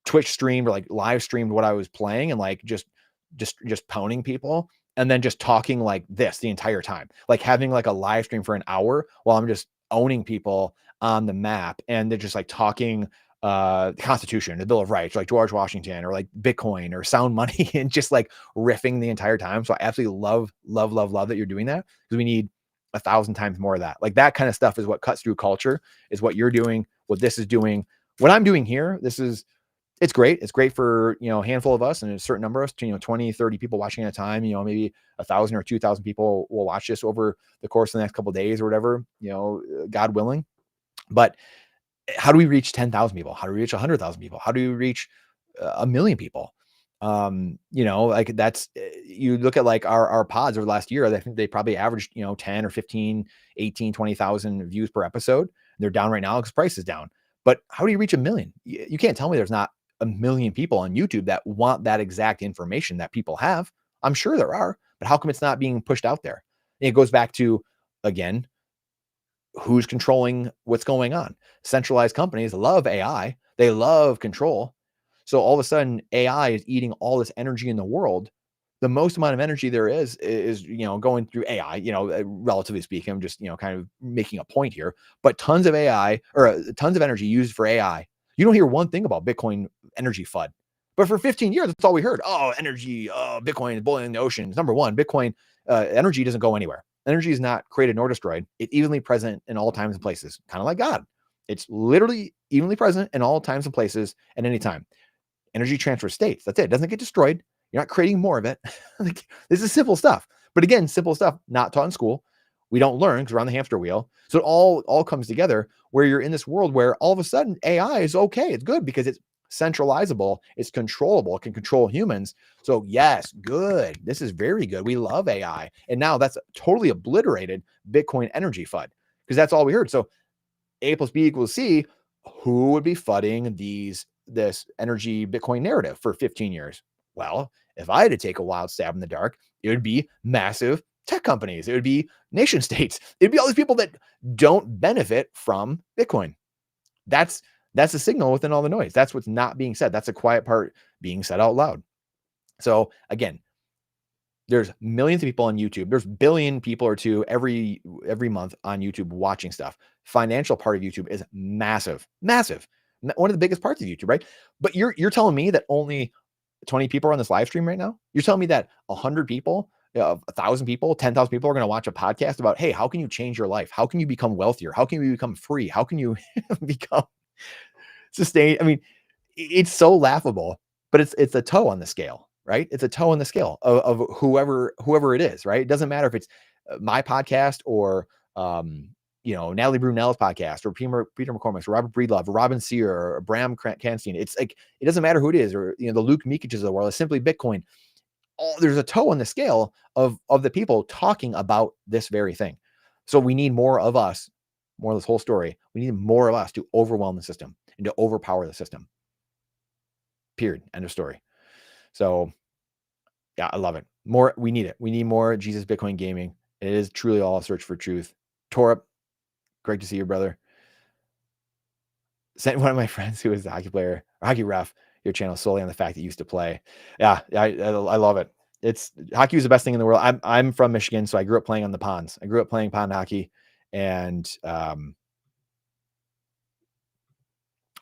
Twitch streamed or like live streamed what I was playing and like just pounding people and then just talking like this the entire time, like having like a live stream for an hour while I'm just owning people on the map and they're just like talking the Constitution, the Bill of Rights, like George Washington or like Bitcoin or sound money and just like riffing the entire time. So I absolutely love that you're doing that, because we need 1,000 times more of that. Like that kind of stuff is what cuts through culture, is what you're doing, what this is doing, what I'm doing here. It's great. It's great for, a handful of us and a certain number of us, 20, 30 people watching at a time, maybe 1,000 or 2,000 people will watch this over the course of the next couple of days or whatever, God willing. But how do we reach 10,000 people? How do we reach 100,000 people? How do we reach 1,000,000 people? Like that's, you look at like our pods over the last year, I think they probably averaged, 10 or 15, 18, 20,000 views per episode. They're down right now because price is down. But how do you reach 1,000,000? You can't tell me there's not 1,000,000 people on YouTube that want that exact information that people have. I'm sure there are, but how come it's not being pushed out there? And it goes back to, again, who's controlling what's going on. Centralized companies love AI. They love control. So all of a sudden AI is eating all this energy in the world. The most amount of energy there is going through AI, relatively speaking. I'm just, kind of making a point here, but tons of AI or tons of energy used for AI. You don't hear one thing about Bitcoin energy FUD, but for 15 years, that's all we heard. Oh, energy, Bitcoin is boiling the oceans. Number one, Bitcoin energy doesn't go anywhere. Energy is not created nor destroyed. It's evenly present in all times and places, kind of like God. It's literally evenly present in all times and places at any time. Energy transfer states. That's it. It doesn't get destroyed. You're not creating more of it. Like, this is simple stuff. But again, simple stuff not taught in school. We don't learn because we're on the hamster wheel. So it all comes together where you're in this world where all of a sudden AI is okay. It's good because it's centralizable. It's controllable. It can control humans. So yes, good. This is very good. We love AI. And now that's totally obliterated Bitcoin energy FUD, because that's all we heard. So A plus B equals C. Who would be fudding this energy Bitcoin narrative for 15 years? Well, if I had to take a wild stab in the dark, it would be massive tech companies. It would be nation states. It'd be all these people that don't benefit from Bitcoin. That's the signal within all the noise. That's what's not being said. That's a quiet part being said out loud. So again, there's millions of people on YouTube. There's billion people or two every month on YouTube watching stuff. Financial part of YouTube is massive. One of the biggest parts of YouTube, right? But you're telling me that only 20 people are on this live stream right now? You're telling me that 100 people, 1,000 people, 10,000 people are going to watch a podcast about, hey, how can you change your life? How can you become wealthier? How can you become free? How can you become sustained? I mean, it's so laughable, but it's a toe on the scale, right? It's a toe on the scale of whoever it is, right? It doesn't matter if it's my podcast or Natalie Brunell's podcast or Peter McCormick's or Robert Breedlove or Robin Sear or Bram Canstein. It's like, it doesn't matter who it is, or the Luke Mikiches of the world. It's simply Bitcoin. There's a toe on the scale of the people talking about this very thing. So we need more of us, more of this whole story. We need more of us to overwhelm the system and to overpower the system. Period. End of story. So yeah, I love it. More, we need it. We need more Jesus Bitcoin gaming. It is truly all a search for truth. Torup, great to see you, brother. Sent one of my friends who is a hockey player, or hockey ref, your channel solely on the fact that you used to play. Yeah, I love it. Hockey was the best thing in the world. I'm from Michigan, so I grew up playing on the ponds. I grew up playing pond hockey, and I'll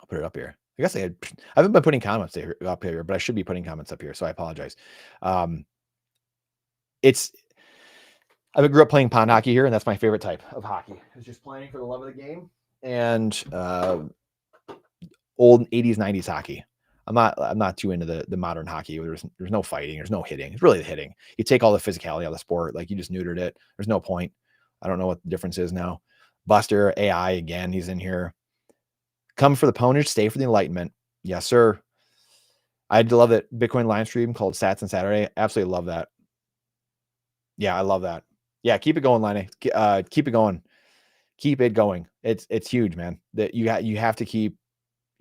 put it up here. I guess I haven't been putting comments up here, but I should be putting comments up here, so I apologize. I grew up playing pond hockey here, and that's my favorite type of hockey. It's just playing for the love of the game and old 80s, 90s hockey. I'm not too into the modern hockey. There's no fighting, there's no hitting. It's really the hitting. You take all the physicality out of the sport, like you just neutered it. There's no point. I don't know what the difference is now. Buster AI again, he's in here. Come for the ponage, stay for the enlightenment. Yes, sir. I love that Bitcoin live stream called Sats on Saturday. Absolutely love that. Yeah, I love that. Yeah, keep it going, Line. Keep it going. Keep it going. It's huge, man. That you have to keep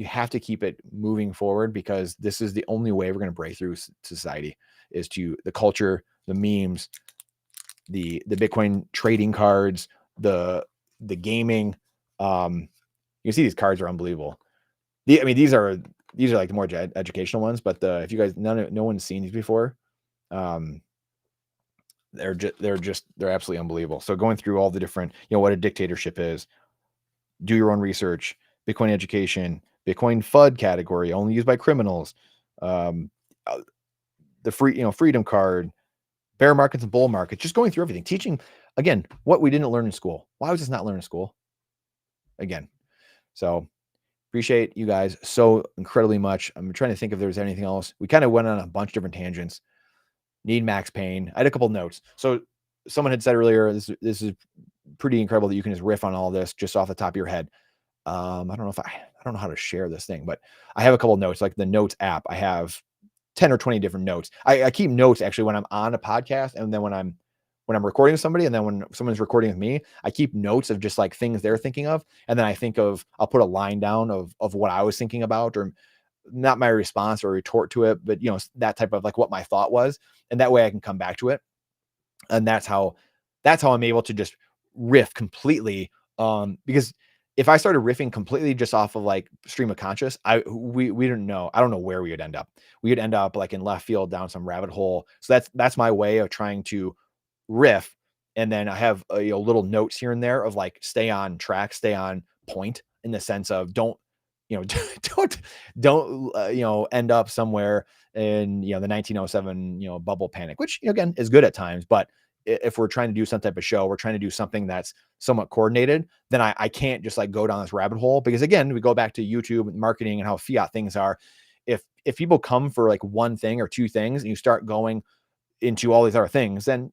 you have to keep it moving forward, because this is the only way we're going to break through society, is to the culture, the memes, the Bitcoin trading cards, the gaming. You see these cards are unbelievable. These are like the more educational ones, but if you guys, no one's seen these before. They're absolutely unbelievable. So going through all the different, what a dictatorship is, do your own research, Bitcoin education, Bitcoin FUD category, only used by criminals, the freedom card, bear markets and bull markets, just going through everything, teaching, again, what we didn't learn in school. Why was this not learned in school? Again, so appreciate you guys so incredibly much. I'm trying to think if there's anything else. We kind of went on a bunch of different tangents. Need max pain. I had a couple notes. So someone had said earlier, this is pretty incredible that you can just riff on all this just off the top of your head. I don't know how to share this thing, but I have a couple notes, like the notes app. I have 10 or 20 different notes. I keep notes actually when I'm on a podcast, and then when I'm recording with somebody, and then when someone's recording with me, I keep notes of just like things they're thinking of. And then I'll put a line down of what I was thinking about, or not my response or retort to it, but that type of like what my thought was. And that way I can come back to it. And that's how I'm able to just riff completely. Because if I started riffing completely just off of like stream of conscious, we didn't know. I don't know where we would end up. We would end up like in left field down some rabbit hole. So that's my way of trying to riff. And then I have little notes here and there of like, stay on track, stay on point, in the sense of don't end up somewhere in, the 1907, bubble panic, which again is good at times. But if we're trying to do some type of show, we're trying to do something that's somewhat coordinated, then I can't just like go down this rabbit hole, because again, we go back to YouTube and marketing and how fiat things are. If people come for like one thing or two things, and you start going into all these other things, then,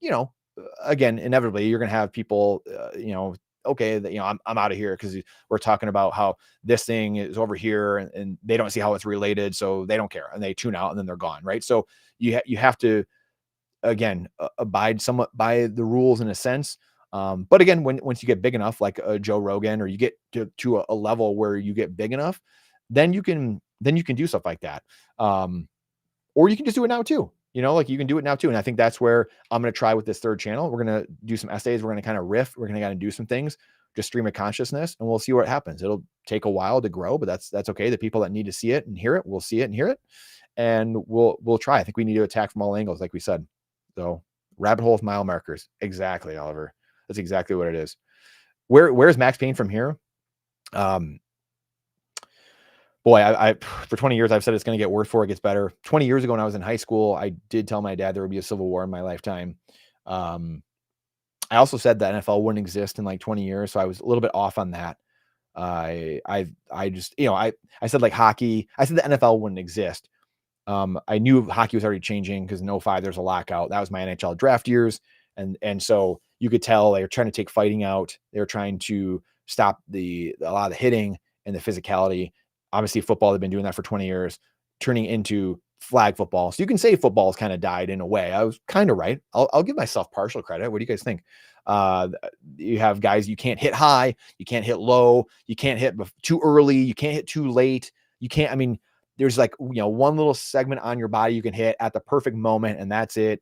again, inevitably you're going to have people, okay, I'm out of here, because we're talking about how this thing is over here, and they don't see how it's related, so they don't care, and they tune out, and then they're gone, right? So you have to, again, abide somewhat by the rules in a sense. But again, once you get big enough, like Joe Rogan, or you get to a level where you get big enough, then you can do stuff like that. Or you can just do it now too. Like you can do it now too. And I think that's where I'm going to try with this third channel. We're going to do some essays. We're going to kind of riff. We're going to kind of do some things, just stream of consciousness, and we'll see what happens. It'll take a while to grow, but that's okay. The people that need to see it and hear it will see it and hear it. And we'll try. I think we need to attack from all angles, like we said. So rabbit hole with mile markers. Exactly, Oliver. That's exactly what it is. Where's max pain from here? Boy, I for 20 years, I've said it's going to get worse before it gets better. 20 years ago, when I was in high school, I did tell my dad there would be a civil war in my lifetime. I also said that NFL wouldn't exist in like 20 years. So I was a little bit off on that. I just, I said like hockey, I said the NFL wouldn't exist. I knew hockey was already changing, because in 2005 there's a lockout. That was my NHL draft years. And so you could tell they were trying to take fighting out. They were trying to stop a lot of the hitting and the physicality. Obviously football, they've been doing that for 20 years, turning into flag football. So you can say football's kind of died in a way. I was kind of right. I'll give myself partial credit. What do you guys think? You have guys, you can't hit high, you can't hit low, you can't hit too early, you can't hit too late. You can't, there's like, one little segment on your body you can hit at the perfect moment, and that's it.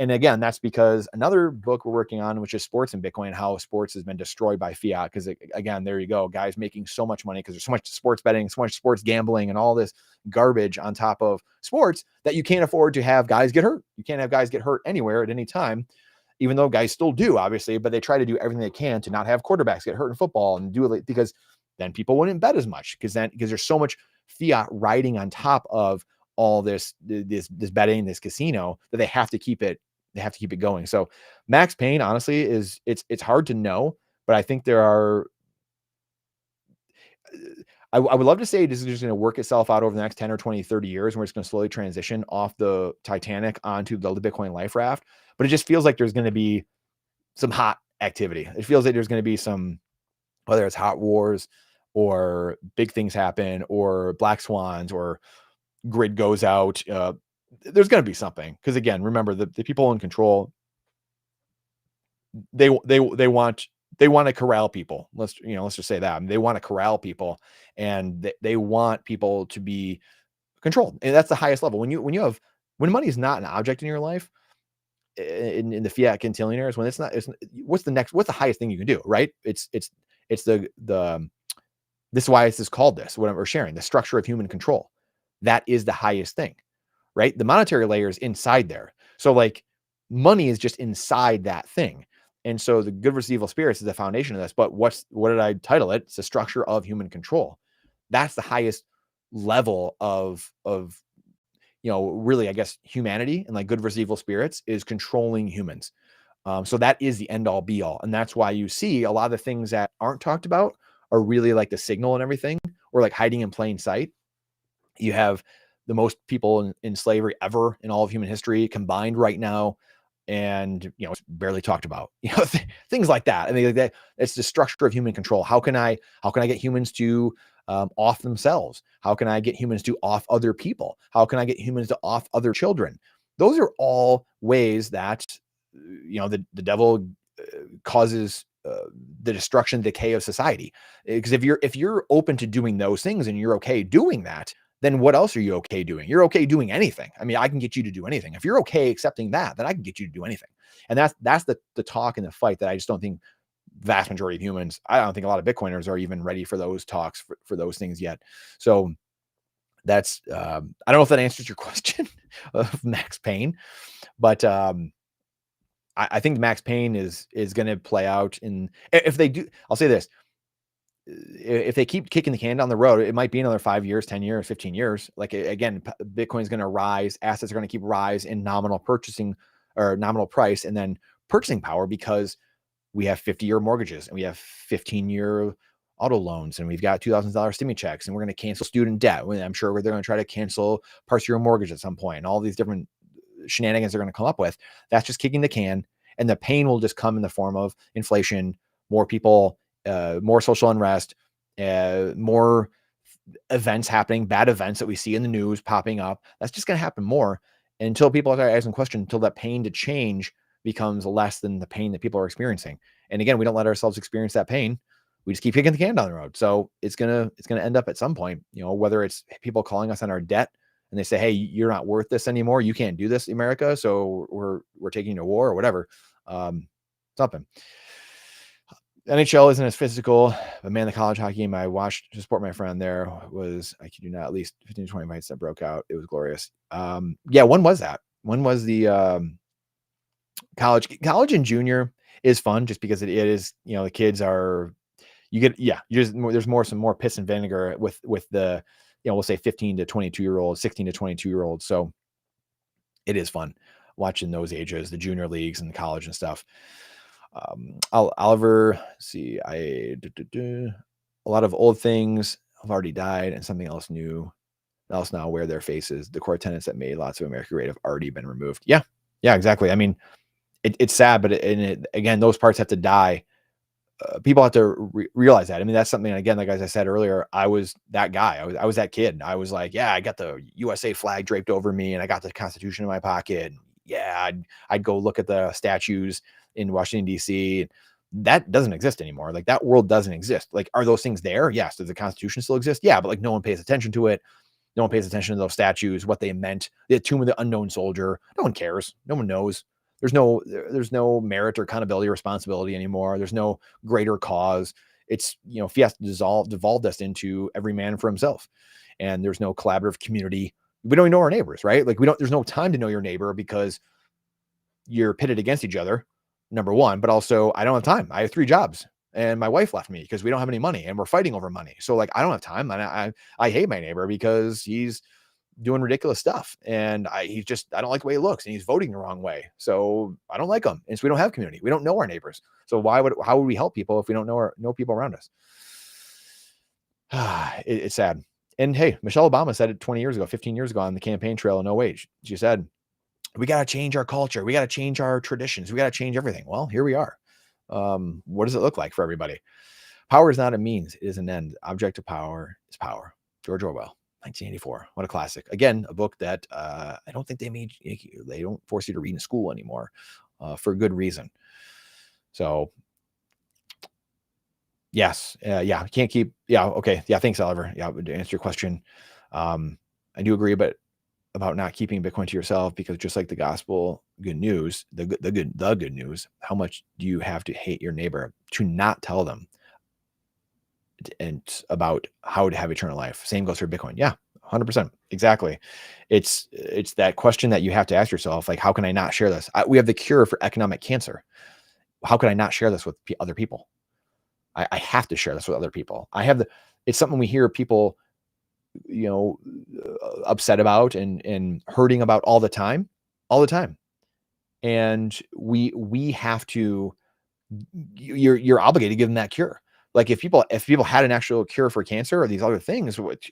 And again, that's because another book we're working on, which is sports and Bitcoin, how sports has been destroyed by fiat. Because again, there you go, guys making so much money because there's so much sports betting, so much sports gambling, and all this garbage on top of sports that you can't afford to have guys get hurt. You can't have guys get hurt anywhere at any time, even though guys still do, obviously, but they try to do everything they can to not have quarterbacks get hurt in football, and do it because then people wouldn't bet as much, because there's so much fiat riding on top of all this betting, this casino, that they have to keep it going. So max pain, honestly, it's hard to know, but I think there are, I would love to say this is just going to work itself out over the next 10 or 20, 30 years, where it's going to slowly transition off the Titanic onto the Bitcoin life raft. But it just feels like there's going to be some hot activity. It feels like there's going to be some, whether it's hot wars or big things happen or black swans or grid goes out. There's going to be something, because again, remember, the people in control, they want they want to corral people. Let's just say that. I mean, they want to corral people, and they want people to be controlled. And that's the highest level. When money is not an object in your life, in the fiat quintillionaires, when it's not, what's the highest thing you can do, right? It's this is why it's called this, what we're sharing, the structure of human control. That is the highest thing, right? The monetary layer is inside there. So like money is just inside that thing. And so the good versus evil spirits is the foundation of this. But what did I title it? It's the structure of human control. That's the highest level of really, I guess, humanity, and like good versus evil spirits is controlling humans. So that is the end all be all. And that's why you see a lot of the things that aren't talked about are really like the signal and everything, or like hiding in plain sight. You have the most people in slavery ever in all of human history combined right now. And, it's barely talked about, things like that. I mean, like that, it's the structure of human control. How can I get humans to off themselves? How can I get humans to off other people? How can I get humans to off other children? Those are all ways that, the devil causes the destruction, decay of society. Because if you're open to doing those things and you're okay doing that, then what else are you okay doing? You're okay doing anything. I mean, I can get you to do anything. If you're okay accepting that, then I can get you to do anything. And that's the talk and the fight that I just don't think vast majority of humans, I don't think a lot of Bitcoiners are even ready for those talks, for those things yet. So that's, I don't know if that answers your question of Max Payne, but I think Max Payne is going to play out if they do, I'll say this. If they keep kicking the can down the road, it might be another 5 years, 10 years, 15 years. Like, again, Bitcoin is going to rise. Assets are going to keep rise in nominal purchasing or nominal price, and then purchasing power, because we have 50-year mortgages and we have 15-year auto loans, and we've got $2,000 stimmy checks, and we're going to cancel student debt. I'm sure they're going to try to cancel parts of your mortgage at some point, and all these different shenanigans they're going to come up with. That's just kicking the can, and the pain will just come in the form of inflation, more people, more social unrest, more events happening, bad events that we see in the news popping up. That's just going to happen more until people are asking questions, until that pain to change becomes less than the pain that people are experiencing. And again, we don't let ourselves experience that pain. We just keep kicking the can down the road. So it's gonna end up at some point, whether it's people calling us on our debt and they say, hey, you're not worth this anymore, you can't do this, America, so we're taking you to war or whatever. Something. NHL isn't as physical, but man, the college hockey game I watched to support my friend there was, I kid you not, at least 15 to 20 fights that broke out. It was glorious. When was that? When was the college and junior is fun, just because it is, the kids are, there's some more piss and vinegar with the, we'll say 15 to 22 year olds, 16 to 22 year olds. So it is fun watching those ages, the junior leagues and the college and stuff. Oliver, see, a lot of old things have already died and something else new else now wear their faces. The core tenets that made lots of America great have already been removed. Yeah, exactly. I mean, it's sad, but again, those parts have to die. People have to realize that. I mean, that's something, again, like as I said earlier, I was that guy. I was that kid. I was like, yeah, I got the USA flag draped over me and I got the Constitution in my pocket. Yeah, I'd go look at the statues in Washington, D.C. That doesn't exist anymore. Like, that world doesn't exist. Like, are those things there? Yes. Does the Constitution still exist? Yeah, but like, no one pays attention to it. No one pays attention to those statues, what they meant. The Tomb of the Unknown Soldier. No one cares. No one knows. There's no merit or accountability or responsibility anymore. There's no greater cause. It's, fiat devolved us into every man for himself. And there's no collaborative community. We don't even know our neighbors, right? Like, there's no time to know your neighbor because you're pitted against each other, number one, but also I don't have time. I have 3 jobs and my wife left me because we don't have any money and we're fighting over money. So like, I don't have time. And I hate my neighbor because he's doing ridiculous stuff. And I don't like the way he looks and he's voting the wrong way. So I don't like him. And so we don't have community. We don't know our neighbors. So how would we help people if we don't know people around us? It's sad. And hey, Michelle Obama said it 20 years ago, 15 years ago on the campaign trail in 08. She said, we got to change our culture. We got to change our traditions. We got to change everything. Well, here we are. What does it look like for everybody? Power is not a means. It is an end. Object of power is power. George Orwell, 1984. What a classic. Again, a book that I don't think they don't force you to read in school anymore for good reason. So Yes. Yeah. Can't keep. Yeah. Okay. Yeah. Thanks, Oliver. Yeah. To answer your question, I do agree, but about not keeping Bitcoin to yourself, because just like the gospel, good news, the good news, how much do you have to hate your neighbor to not tell them and about how to have eternal life? Same goes for Bitcoin. Yeah. 100%. Exactly. It's that question that you have to ask yourself, like, how can I not share this? We have the cure for economic cancer. How can I not share this with other people? I have to share this with other people. It's something we hear people, upset about and hurting about all the time. And we have to, you're obligated to give them that cure. Like if people had an actual cure for cancer or these other things, which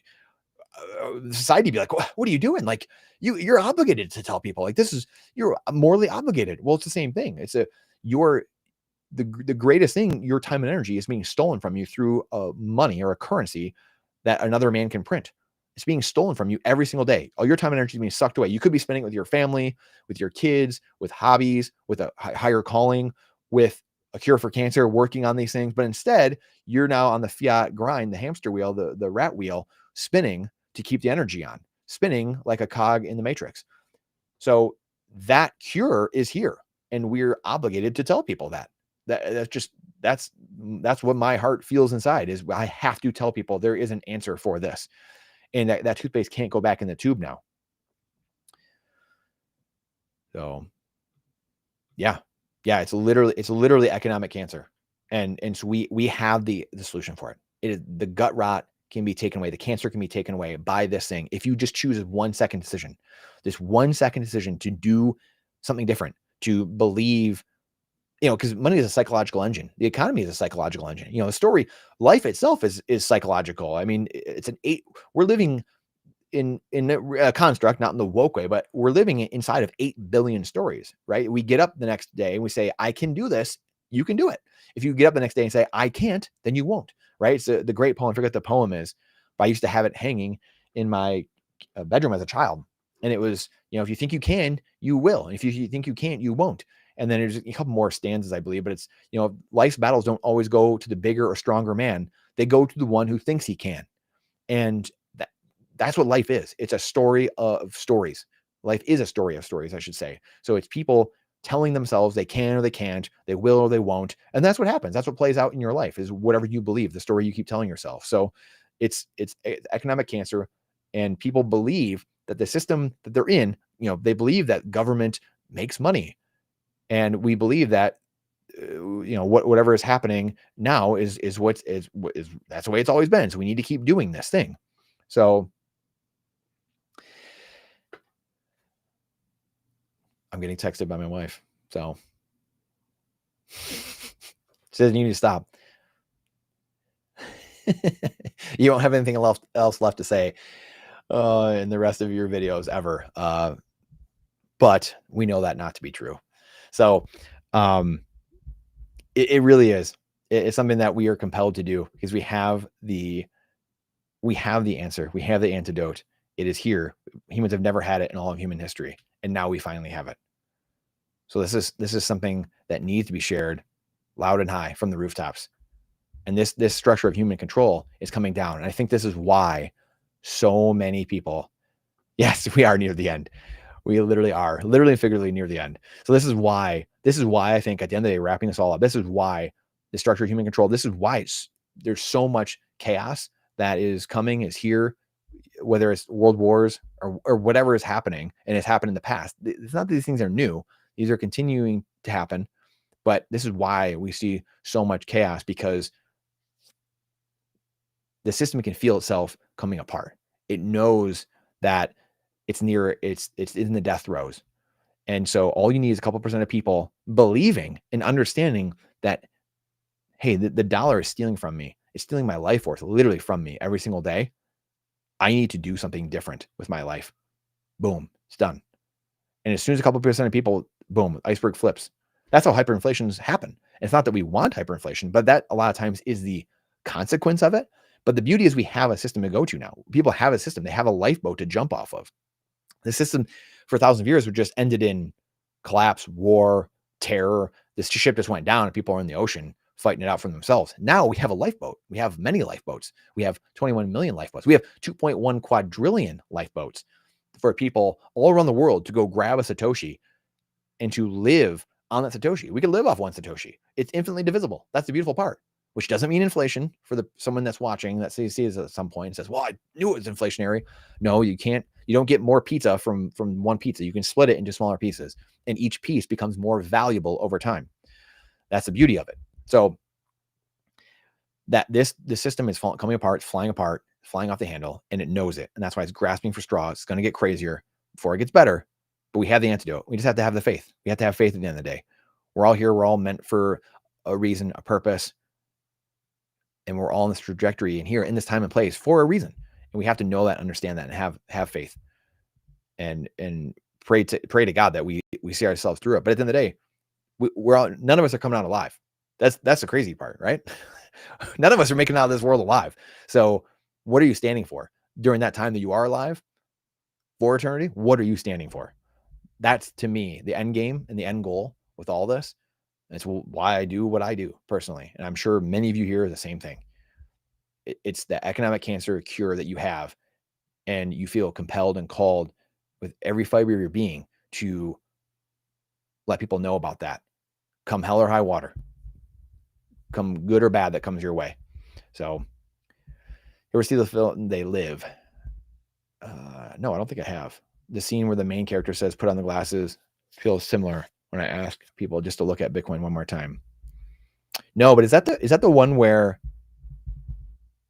society would be like, what are you doing? Like you're obligated to tell people, like, you're morally obligated. Well, it's the same thing. You're the greatest thing, your time and energy, is being stolen from you through money or a currency that another man can print. It's being stolen from you every single day. All your time and energy is being sucked away. You could be spending it with your family, with your kids, with hobbies, with a higher calling, with a cure for cancer, working on these things. But instead, you're now on the fiat grind, the hamster wheel, the rat wheel, spinning to keep the energy on, spinning like a cog in the matrix. So that cure is here, and we're obligated to tell people that. That's what my heart feels inside, is I have to tell people there is an answer for this, and that toothpaste can't go back in the tube now. So yeah, it's literally economic cancer, and so we have the solution for it. It is, the gut rot can be taken away, the cancer can be taken away by this thing if you just choose a 1 second decision, this 1 second decision to do something different, to believe. Because money is a psychological engine. The economy is a psychological engine. The story, life itself is psychological. I mean, we're living in a construct, not in the woke way, but we're living inside of 8 billion stories, right? We get up the next day and we say, I can do this. You can do it. If you get up the next day and say, I can't, then you won't, right? So the great poem, I forget the poem is, but I used to have it hanging in my bedroom as a child. And it was, if you think you can, you will. And if you think you can't, you won't. And then there's a couple more stanzas, I believe, but it's, life's battles don't always go to the bigger or stronger man. They go to the one who thinks he can. And that's what life is. It's a story of stories. Life is a story of stories, I should say. So it's people telling themselves they can or they can't, they will or they won't. And that's what happens. That's what plays out in your life, is whatever you believe, the story you keep telling yourself. So it's economic cancer, and people believe that the system that they're in, they believe that government makes money. And we believe that, whatever is happening now is that's the way it's always been. So we need to keep doing this thing. So I'm getting texted by my wife. So she says, you need to stop. You don't have anything else left to say in the rest of your videos ever. But we know that not to be true. So it really is. It's something that we are compelled to do, because we have the answer. We have the antidote. It is here. Humans have never had it in all of human history, and now we finally have it. So this is something that needs to be shared loud and high from the rooftops. And this structure of human control is coming down. And I think this is why so many people, yes, we are near the end. We literally are, literally and figuratively near the end. So this is why I think at the end of the day, wrapping this all up, this is why the structure of human control, this is why there's so much chaos that is coming, is here, whether it's world wars or whatever is happening, and it's happened in the past. It's not that these things are new. These are continuing to happen, but this is why we see so much chaos, because the system can feel itself coming apart. It knows that it's in the death throes. And so all you need is a couple % of people believing and understanding that, hey, the dollar is stealing from me. It's stealing my life force literally from me every single day. I need to do something different with my life. Boom, it's done. And as soon as a couple % of people, boom, iceberg flips. That's how hyperinflations happen. It's not that we want hyperinflation, but that a lot of times is the consequence of it. But the beauty is we have a system to go to now. People have a system. They have a lifeboat to jump off of. The system for thousands of years would just ended in collapse, war, terror. This ship just went down and people are in the ocean fighting it out for themselves. Now we have a lifeboat. We have many lifeboats. We have 21 million lifeboats. We have 2.1 quadrillion lifeboats for people all around the world to go grab a Satoshi and to live on that Satoshi. We could live off one Satoshi. It's infinitely divisible. That's the beautiful part, which doesn't mean inflation for someone that's watching that sees at some point and says, well, I knew it was inflationary. No, you can't. You don't get more pizza from one pizza. You can split it into smaller pieces, and each piece becomes more valuable over time. That's the beauty of it. So that the system is coming apart, flying off the handle, and it knows it. And that's why it's grasping for straws. It's going to get crazier before it gets better, but we have the antidote. We just have to have the faith. We have to have faith at the end of the day. We're all here. We're all meant for a reason, a purpose, and we're all in this trajectory and here in this time and place for a reason. And we have to know that, understand that, and have faith and pray to God that we see ourselves through it. But at the end of the day, we're all, none of us are coming out alive. That's the crazy part, right? None of us are making it out of this world alive. So what are you standing for during that time that you are alive for eternity? What are you standing for? That's, to me, the end game and the end goal with all this. It's why I do what I do personally. And I'm sure many of you here are the same thing. It's the economic cancer cure that you have, and you feel compelled and called with every fiber of your being to let people know about that. Come hell or high water. Come good or bad that comes your way. So, you ever see the film They Live? No, I don't think I have. The scene where the main character says, put on the glasses, feels similar when I ask people just to look at Bitcoin one more time. No, but is that the one where,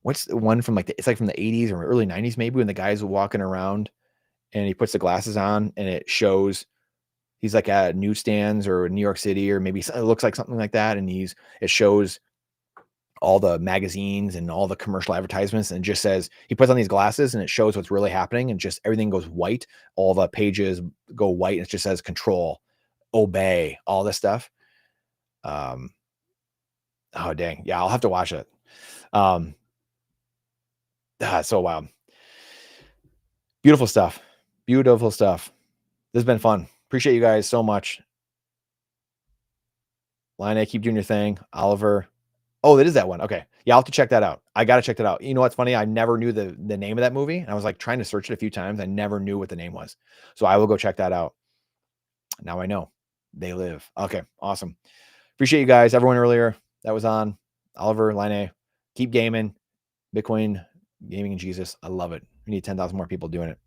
what's the one from it's like from the 80s or early 90s maybe, when the guy's walking around and he puts the glasses on and it shows he's like at newsstands or New York City, or maybe it looks like something like that, and it shows all the magazines and all the commercial advertisements, and just says, he puts on these glasses and it shows what's really happening, and just everything goes white. All the pages go white and it just says control, obey, all this stuff. Oh dang. Yeah, I'll have to watch it. It's so wild. Beautiful stuff. Beautiful stuff. This has been fun. Appreciate you guys so much. Line, keep doing your thing. Oliver. Oh, that is that one. Okay. Yeah, I'll have to check that out. I got to check that out. You know what's funny? I never knew the name of that movie. And I was like trying to search it a few times. I never knew what the name was. So I will go check that out. Now I know. They Live. Okay. Awesome. Appreciate you guys. Everyone earlier that was on. Oliver, Line, keep gaming. Bitcoin, gaming, and Jesus. I love it. We need 10,000 more people doing it.